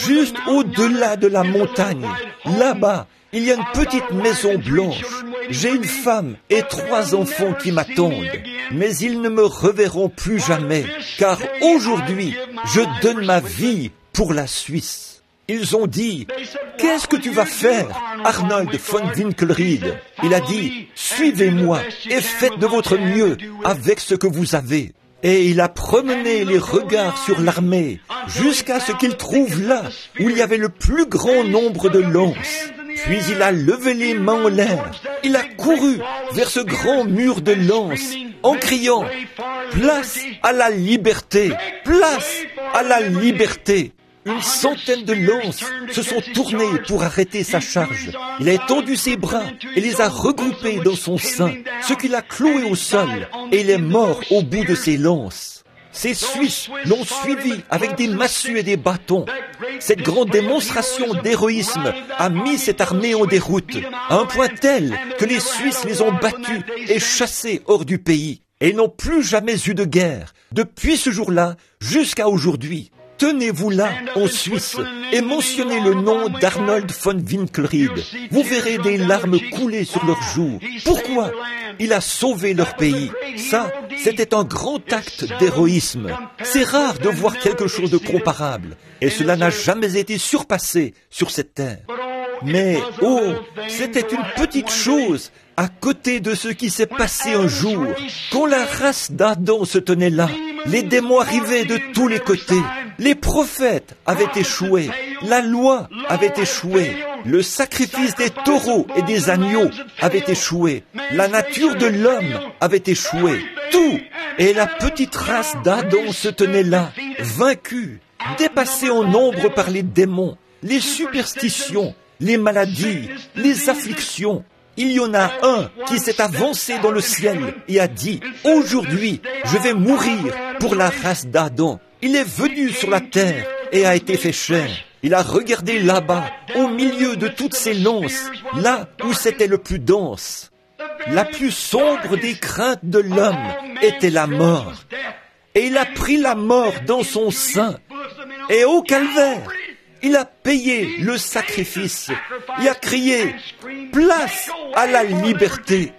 juste au-delà de la montagne, là-bas, il y a une petite maison blanche. J'ai une femme et 3 enfants qui m'attendent, mais ils ne me reverront plus jamais, car aujourd'hui, je donne ma vie pour la Suisse. Ils ont dit, « Qu'est-ce que tu vas faire, Arnold von Winkelried ?» Il a dit, « Suivez-moi et faites de votre mieux avec ce que vous avez. » Et il a promené les regards sur l'armée jusqu'à ce qu'il trouve là où il y avait le plus grand nombre de lances. Puis il a levé les mains en l'air. Il a couru vers ce grand mur de lances en criant « Place à la liberté! Place à la liberté !» Une centaine de lances se sont tournées pour arrêter sa charge. Il a étendu ses bras et les a regroupés dans son sein, ce qu'il a cloué au sol, et il est mort au bout de ses lances. Ces Suisses l'ont suivi avec des massues et des bâtons. Cette grande démonstration d'héroïsme a mis cette armée en déroute, à un point tel que les Suisses les ont battus et chassés hors du pays. Et ils n'ont plus jamais eu de guerre, depuis ce jour-là jusqu'à aujourd'hui. Tenez-vous là, en Suisse, et mentionnez le nom d'Arnold von Winkelried. Vous verrez des larmes couler sur leurs joues. Pourquoi? Il a sauvé leur pays. Ça, c'était un grand acte d'héroïsme. C'est rare de voir quelque chose de comparable, et cela n'a jamais été surpassé sur cette terre. Mais, oh, c'était une petite chose à côté de ce qui s'est passé un jour, quand la race d'Adam se tenait là. Les démons arrivaient de tous les côtés. Les prophètes avaient échoué. La loi avait échoué. Le sacrifice des taureaux et des agneaux avait échoué. La nature de l'homme avait échoué. Tout. Et la petite race d'Adam se tenait là, vaincue, dépassée en nombre par les démons, les superstitions, les maladies, les afflictions. Il y en a un qui s'est avancé dans le ciel et a dit, « Aujourd'hui, je vais mourir pour la race d'Adam. » Il est venu sur la terre et a été fait chair. Il a regardé là-bas, au milieu de toutes ces lances, là où c'était le plus dense. La plus sombre des craintes de l'homme était la mort. Et il a pris la mort dans son sein. Et au calvaire, il a payé le sacrifice. Il a crié, « Place à la liberté !»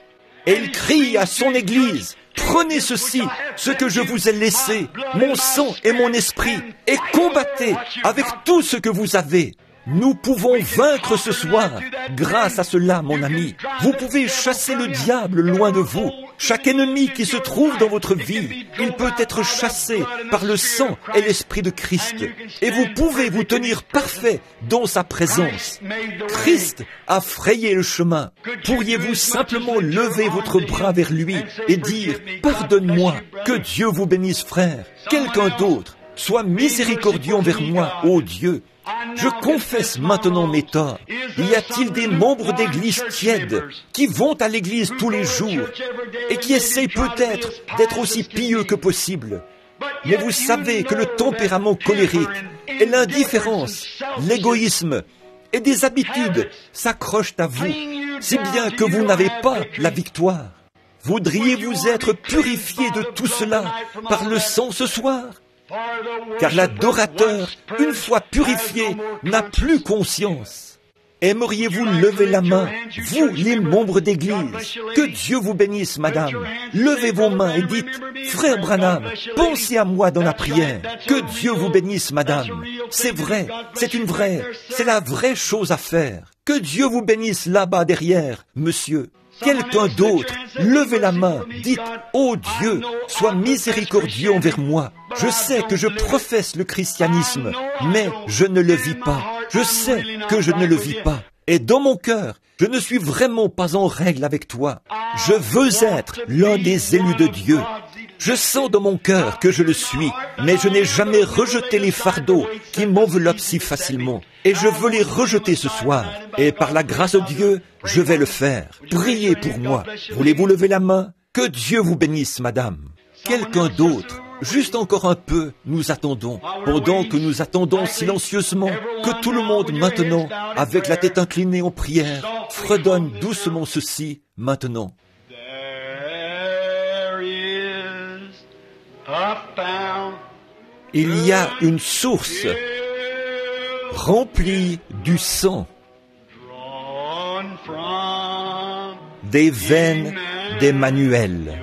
Et il crie à son Église, « Prenez ceci, ce que je vous ai laissé, mon sang et mon esprit, et combattez avec tout ce que vous avez. » Nous pouvons vaincre ce soir grâce à cela, mon ami. Vous pouvez chasser le diable loin de vous. Chaque ennemi qui se trouve dans votre vie, il peut être chassé par le sang et l'Esprit de Christ. Et vous pouvez vous tenir parfait dans sa présence. Christ a frayé le chemin. Pourriez-vous simplement lever votre bras vers lui et dire « Pardonne-moi, que Dieu vous bénisse, frère. Quelqu'un d'autre, sois miséricordieux envers moi, ô Dieu. » Je confesse maintenant mes torts. Y a-t-il des membres d'église tièdes qui vont à l'église tous les jours et qui essayent peut-être d'être aussi pieux que possible? Mais vous savez que le tempérament colérique et l'indifférence, l'égoïsme et des habitudes s'accrochent à vous, si bien que vous n'avez pas la victoire. Voudriez-vous être purifié de tout cela par le sang ce soir? Car l'adorateur, une fois purifié, n'a plus conscience. Aimeriez-vous lever la main, vous, les membres d'église? Que Dieu vous bénisse, madame. Levez vos mains et dites, frère Branham, pensez à moi dans la prière. Que Dieu vous bénisse, madame. C'est vrai, c'est la vraie chose à faire. Que Dieu vous bénisse là-bas derrière, monsieur. Quelqu'un d'autre, levez la main, dites, ô Dieu, sois miséricordieux envers moi. Je sais que je professe le christianisme, mais je ne le vis pas. Je sais que je ne le vis pas. Et dans mon cœur, je ne suis vraiment pas en règle avec toi. Je veux être l'un des élus de Dieu. Je sens dans mon cœur que je le suis, mais je n'ai jamais rejeté les fardeaux qui m'enveloppent si facilement. Et je veux les rejeter ce soir. Et par la grâce de Dieu, je vais le faire. Priez pour moi. Voulez-vous lever la main? Que Dieu vous bénisse, madame. Quelqu'un d'autre? Juste encore un peu, nous attendons. Pendant que nous attendons silencieusement, que tout le monde maintenant, avec la tête inclinée en prière, fredonne doucement ceci maintenant. Il y a une source remplie du sang des veines d'Emmanuel.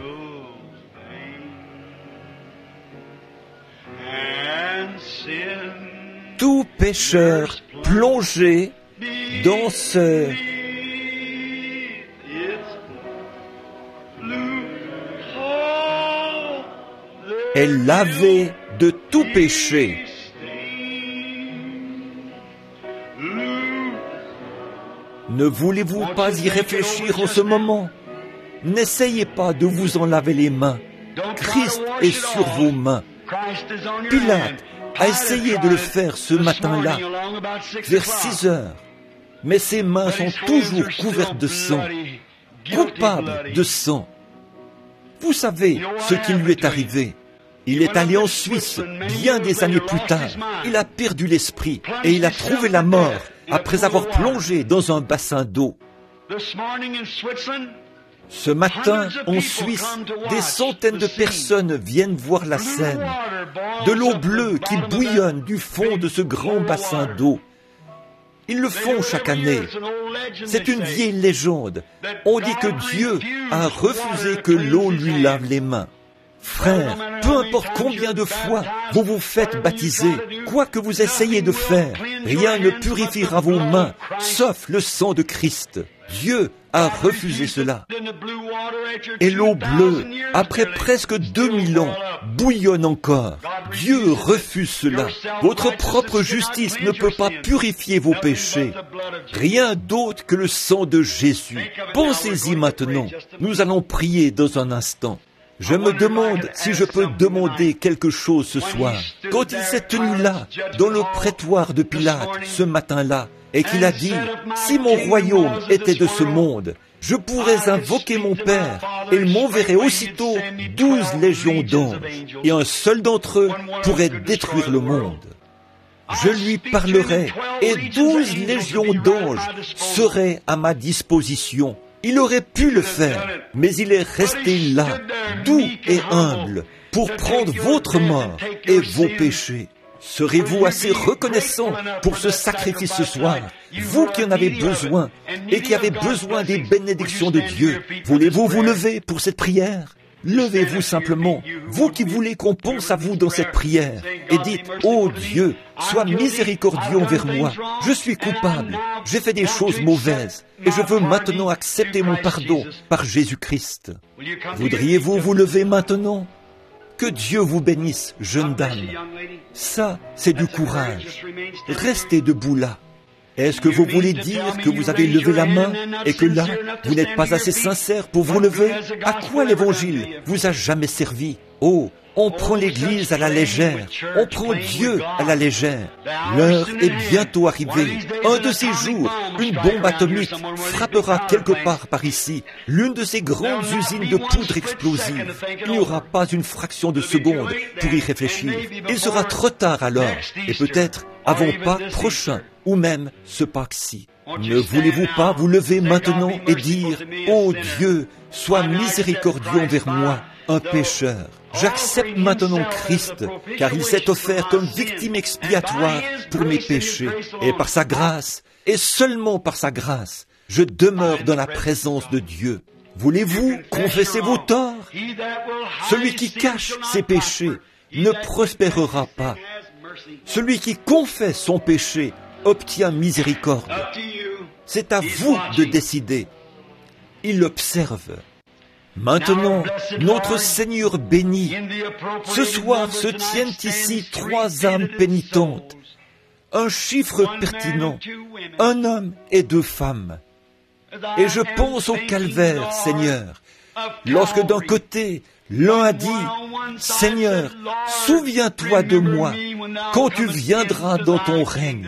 Tout pécheur plongé dans ce est lavé de tout péché. Ne voulez-vous pas y réfléchir en ce moment? N'essayez pas de vous en laver les mains. Christ est sur vos mains. Pilate a essayé de le faire ce matin-là, vers 6 heures, mais ses mains sont toujours couvertes de sang, coupables de sang. Vous savez ce qui lui est arrivé. Il est allé en Suisse, bien des années plus tard. Il a perdu l'esprit et il a trouvé la mort après avoir plongé dans un bassin d'eau. Ce matin, en Suisse, des centaines de personnes viennent voir la scène. De l'eau bleue qui bouillonne du fond de ce grand bassin d'eau. Ils le font chaque année. C'est une vieille légende. On dit que Dieu a refusé que l'eau lui lave les mains. Frère, peu importe combien de fois vous vous faites baptiser, quoi que vous essayez de faire, rien ne purifiera vos mains, sauf le sang de Christ. Dieu a refusé cela. Et l'eau bleue, après presque 2000 ans, bouillonne encore. Dieu refuse cela. Votre propre justice ne peut pas purifier vos péchés. Rien d'autre que le sang de Jésus. Pensez-y maintenant. Nous allons prier dans un instant. Je me demande si je peux demander quelque chose ce soir. Quand il s'est tenu là, dans le prétoire de Pilate, ce matin-là, et qu'il a dit, si mon royaume était de ce monde, je pourrais invoquer mon Père, et il m'enverrait aussitôt 12 légions d'anges, et un seul d'entre eux pourrait détruire le monde. Je lui parlerai, et 12 légions d'anges seraient à ma disposition. Il aurait pu le faire, mais il est resté là, doux et humble, pour prendre votre mort et vos péchés. Serez-vous assez reconnaissant pour ce sacrifice ce soir, vous qui en avez besoin et qui avez besoin des bénédictions de Dieu? Voulez-vous vous lever pour cette prière? Levez-vous simplement, vous qui voulez qu'on pense à vous dans cette prière, et dites, « Ô Dieu, sois miséricordieux envers moi, je suis coupable, j'ai fait des choses mauvaises, et je veux maintenant accepter mon pardon par Jésus-Christ. » Voudriez-vous vous lever maintenant? Que Dieu vous bénisse, jeune dame. Ça, c'est du courage. Restez debout là. Est-ce que vous voulez dire que vous avez levé la main et que là, vous n'êtes pas assez sincère pour vous lever? À quoi l'Évangile vous a jamais servi? Oh, on prend l'Église à la légère, on prend Dieu à la légère. L'heure est bientôt arrivée. Un de ces jours, une bombe atomique frappera quelque part par ici, l'une de ces grandes usines de poudre explosive. Il n'y aura pas une fraction de seconde pour y réfléchir. Il sera trop tard alors, et peut-être avant Pâques prochain, ou même ce Pâques-ci. Ne voulez-vous pas vous lever maintenant et dire « Ô Dieu, sois miséricordieux envers moi, un pécheur. J'accepte maintenant Christ, car il s'est offert comme victime expiatoire pour mes péchés. Et par sa grâce, et seulement par sa grâce, je demeure dans la présence de Dieu. Voulez-vous confesser vos torts? Celui qui cache ses péchés ne prospérera pas. Celui qui confesse son péché obtient miséricorde. C'est à vous de décider. Il observe. Maintenant, notre Seigneur béni, ce soir se tiennent ici 3 âmes pénitentes, un chiffre pertinent, un homme et 2 femmes. Et je pense au calvaire, Seigneur, lorsque d'un côté, l'un a dit, « Seigneur, souviens-toi de moi quand tu viendras dans ton règne. »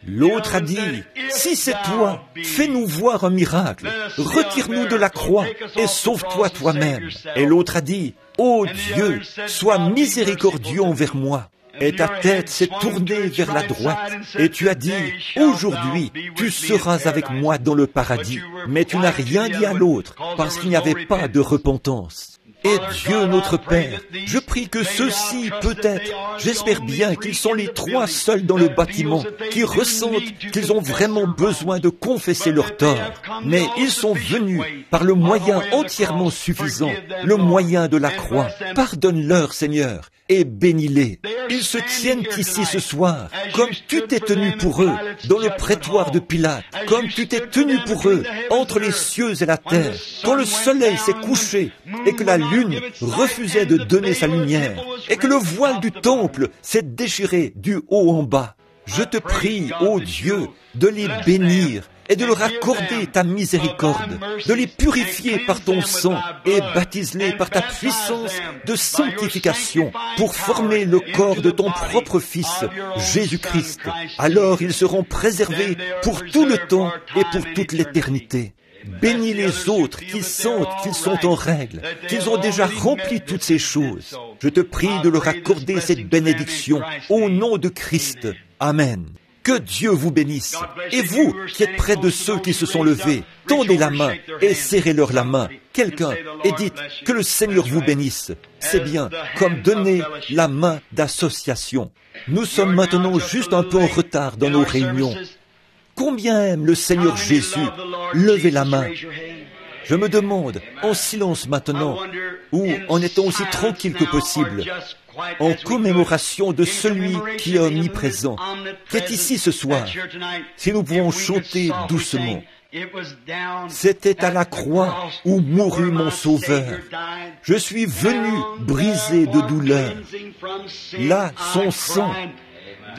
L'autre a dit, « Si c'est toi, fais-nous voir un miracle, retire-nous de la croix et sauve-toi toi-même. » Et l'autre a dit, « Ô Dieu, sois miséricordieux envers moi. » Et ta tête s'est tournée vers la droite, et tu as dit, « Aujourd'hui, tu seras avec moi dans le paradis. » Mais tu n'as rien dit à l'autre, parce qu'il n'y avait pas de repentance. Et Dieu notre Père, je prie que ceux-ci, peut-être, j'espère bien qu'ils sont les 3 seuls dans le bâtiment, qui ressentent qu'ils ont vraiment besoin de confesser leurs torts. Mais ils sont venus par le moyen entièrement suffisant, le moyen de la croix. Pardonne-leur, Seigneur, et bénis-les. Ils se tiennent ici ce soir, comme tu t'es tenu pour eux, dans le prétoire de Pilate, comme tu t'es tenu pour eux, entre les cieux et la terre, quand le soleil s'est couché, et que la lune refusait de donner sa lumière, et que le voile du temple s'est déchiré du haut en bas. Je te prie, ô Dieu, de les bénir et de leur accorder ta miséricorde, de les purifier par ton sang et baptise-les par ta puissance de sanctification pour former le corps de ton propre Fils, Jésus-Christ. Alors ils seront préservés pour tout le temps et pour toute l'éternité. Bénis les autres qui sentent qu'ils sont en règle, qu'ils ont déjà rempli toutes ces choses. Je te prie de leur accorder cette bénédiction au nom de Christ. Amen. Que Dieu vous bénisse. Et vous qui êtes près de ceux qui se sont levés, tendez la main et serrez-leur la main. Quelqu'un, et dites que le Seigneur vous bénisse. C'est bien, comme donner la main d'association. Nous sommes maintenant juste un peu en retard dans nos réunions. Combien aime le Seigneur Jésus? Levez la main. Je me demande, en silence maintenant, ou en étant aussi tranquille que possible, en commémoration de celui qui est omniprésent, qui est ici ce soir, si nous pouvons chanter doucement. C'était à la croix où mourut mon Sauveur. Je suis venu brisé de douleur. Là, son sang.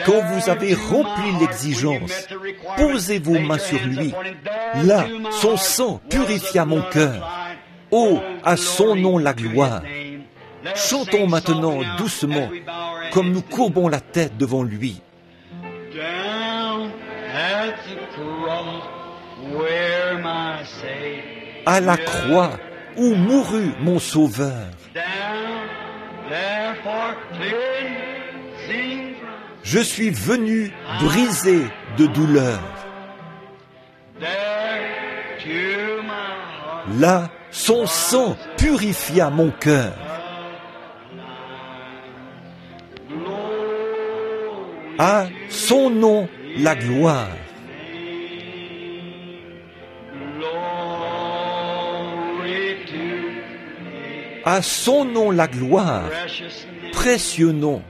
Quand vous avez rempli l'exigence, posez vos mains sur lui. Là, son sang purifia mon cœur. Oh, à son nom la gloire. Chantons maintenant doucement, comme nous courbons la tête devant lui. À la croix où mourut mon Sauveur. Je suis venu brisé de douleur. Là, son sang purifia mon cœur. À son nom la gloire. À son nom la gloire. Précieux nom.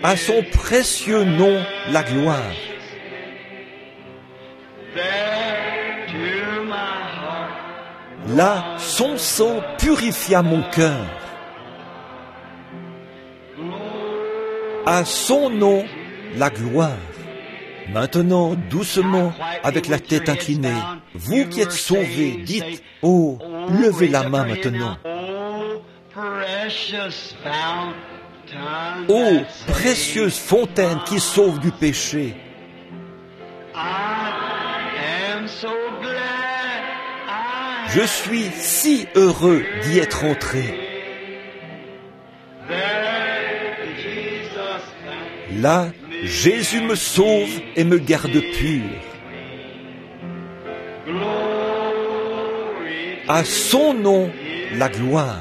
À son précieux nom la gloire. Là, son sang purifia mon cœur. À son nom la gloire. Maintenant, doucement, avec la tête inclinée, vous qui êtes sauvés, dites, « Oh, levez la main maintenant. » Ô précieuse fontaine qui sauve du péché, je suis si heureux d'y être entré. Là, Jésus me sauve et me garde pur. À son nom, la gloire.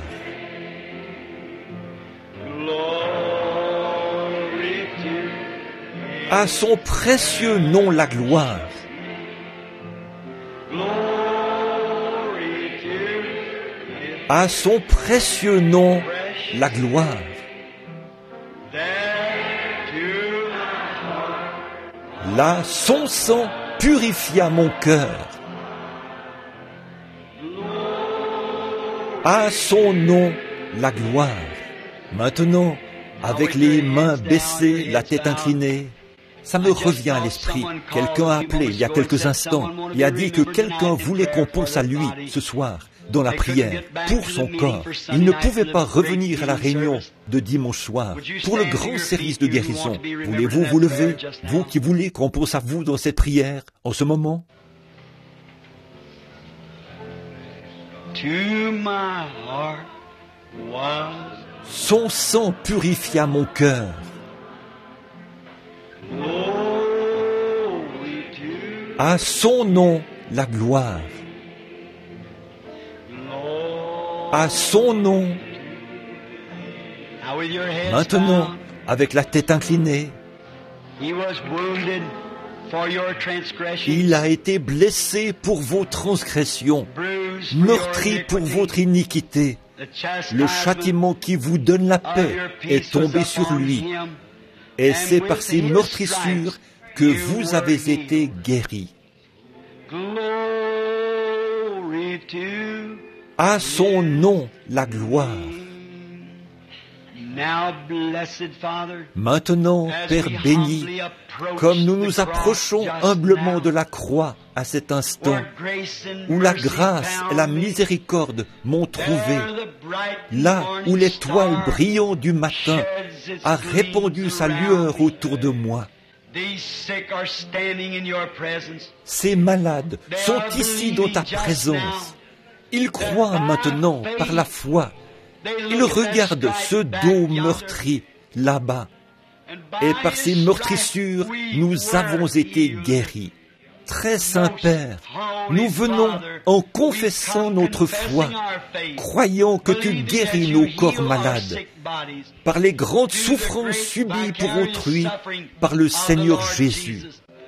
À son précieux nom, la gloire. À son précieux nom, la gloire. Là, son sang purifia mon cœur. À son nom, la gloire. Maintenant, avec les mains baissées, la tête inclinée, ça me revient à l'esprit. Quelqu'un a appelé il y a quelques instants et a dit que quelqu'un voulait qu'on pense à lui ce soir, dans la prière, pour son corps. Il ne pouvait pas revenir à la réunion de dimanche soir, pour le grand service de guérison. Voulez-vous vous lever, vous qui voulez qu'on pense à vous dans cette prière, en ce moment? Son sang purifia mon cœur. À son nom, la gloire. À son nom. Maintenant, avec la tête inclinée, il a été blessé pour vos transgressions, meurtri pour votre iniquité. Le châtiment qui vous donne la paix est tombé sur lui. Et c'est par ces meurtrissures que vous avez été guéris. À son nom, la gloire. Maintenant, Père béni, comme nous nous approchons humblement de la croix à cet instant, où la grâce et la miséricorde m'ont trouvé, là où l'étoile brillante du matin a répandu sa lueur autour de moi, ces malades sont ici dans ta présence. Ils croient maintenant par la foi. Ils regardent ce dos meurtri là-bas. Et par ces meurtrissures, nous avons été guéris. Très Saint Père, nous venons en confessant notre foi, croyant que tu guéris nos corps malades par les grandes souffrances subies pour autrui par le Seigneur Jésus.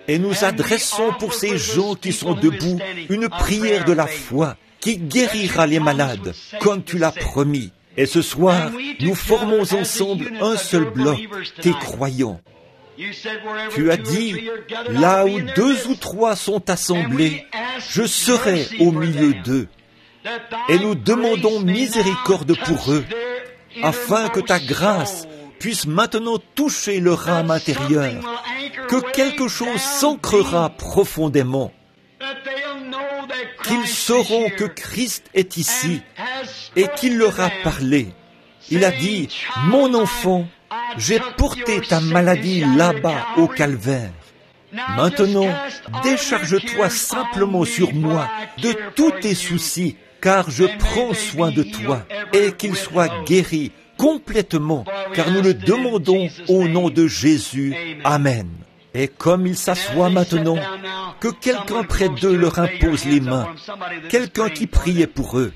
Et nous adressons pour ces gens qui sont debout une prière de la foi qui guérira les malades, comme tu l'as promis. Et ce soir, nous formons ensemble un seul bloc, tes croyants. Tu as dit, là où 2 ou 3 sont assemblés, je serai au milieu d'eux. Et nous demandons miséricorde pour eux, afin que ta grâce puisse maintenant toucher leur âme intérieure, que quelque chose s'ancrera profondément, qu'ils sauront que Christ est ici et qu'il leur a parlé. Il a dit, mon enfant, j'ai porté ta maladie là-bas au calvaire. Maintenant, décharge-toi simplement sur moi de tous tes soucis, car je prends soin de toi, et qu'il soit guéri complètement, car nous le demandons au nom de Jésus. Amen. Et comme ils s'assoient maintenant, que quelqu'un près d'eux leur impose les mains, quelqu'un qui priait pour eux.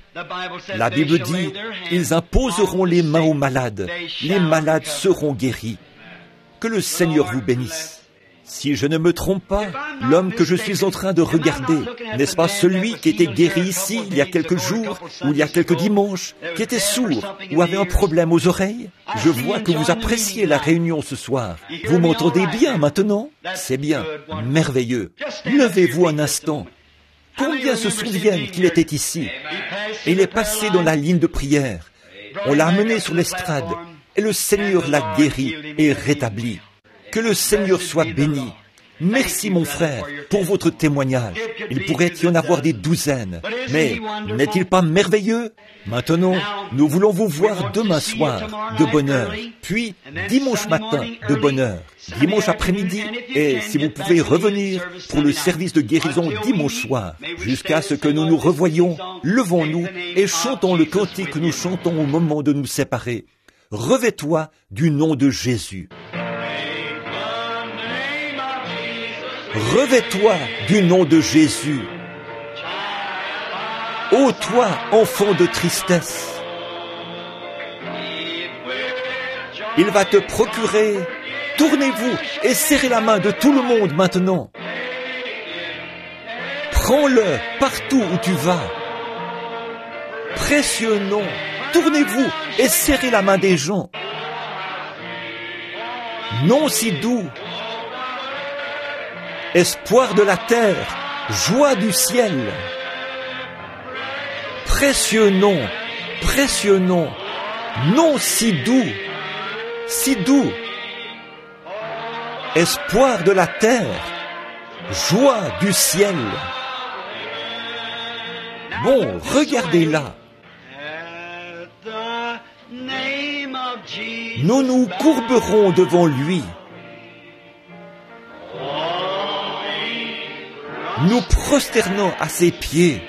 La Bible dit, ils imposeront les mains aux malades, les malades seront guéris. Que le Seigneur vous bénisse. Si je ne me trompe pas, l'homme que je suis en train de regarder, n'est-ce pas celui qui était guéri ici il y a quelques jours, ou il y a quelques dimanches, qui était sourd, ou avait un problème aux oreilles? Je vois que vous appréciez la réunion ce soir. Vous m'entendez bien maintenant? C'est bien, merveilleux. Levez-vous un instant. Combien se souviennent qu'il était ici? Et il est passé dans la ligne de prière. On l'a amené sur l'estrade, et le Seigneur l'a guéri et rétabli. Que le Seigneur soit béni. Merci mon frère pour votre témoignage. Il pourrait y en avoir des douzaines. Mais n'est-il pas merveilleux? Maintenant, nous voulons vous voir demain soir de bonne heure, puis dimanche matin de bonne heure, dimanche après-midi, et si vous pouvez revenir pour le service de guérison dimanche soir, jusqu'à ce que nous nous revoyions, levons-nous et chantons le cantique que nous chantons au moment de nous séparer. Revêt-toi du nom de Jésus. Revêt-toi du nom de Jésus. Ô toi, enfant de tristesse, il va te procurer. Tournez-vous et serrez la main de tout le monde maintenant. Prends-le partout où tu vas. Précieux nom, tournez-vous et serrez la main des gens. Nom si doux, espoir de la terre, joie du ciel. Précieux nom, nom si doux, espoir de la terre, joie du ciel. Bon, regardez-la. Nous nous courberons devant lui. Nous prosternons à ses pieds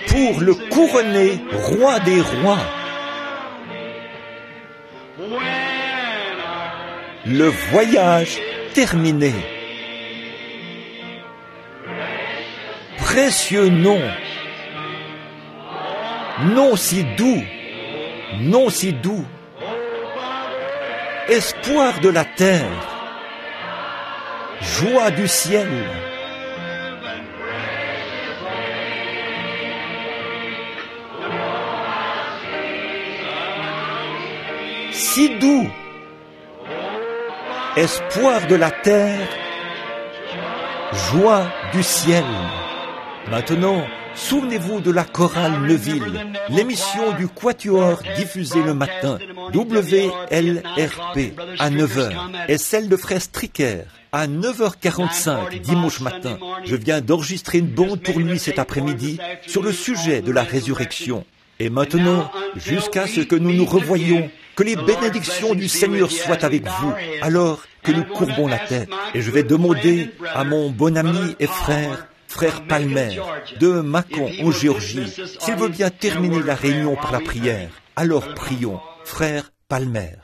pour le couronner roi des rois. Le voyage terminé. Précieux nom, nom si doux, espoir de la terre, joie du ciel. Si doux, espoir de la terre, joie du ciel. Maintenant, souvenez-vous de la chorale Neuville, l'émission du Quatuor diffusée le matin, WLRP, à 9h, et celle de Frère Stricker, à 9h45, dimanche matin. Je viens d'enregistrer une bande pour lui cet après-midi sur le sujet de la résurrection. Et maintenant, jusqu'à ce que nous nous revoyions, que les bénédictions du Seigneur soient avec vous, alors que nous courbons la tête. Et je vais demander à mon bon ami et frère Palmer, de Macon, en Géorgie, s'il veut bien terminer la réunion par la prière. Alors prions, frère Palmer.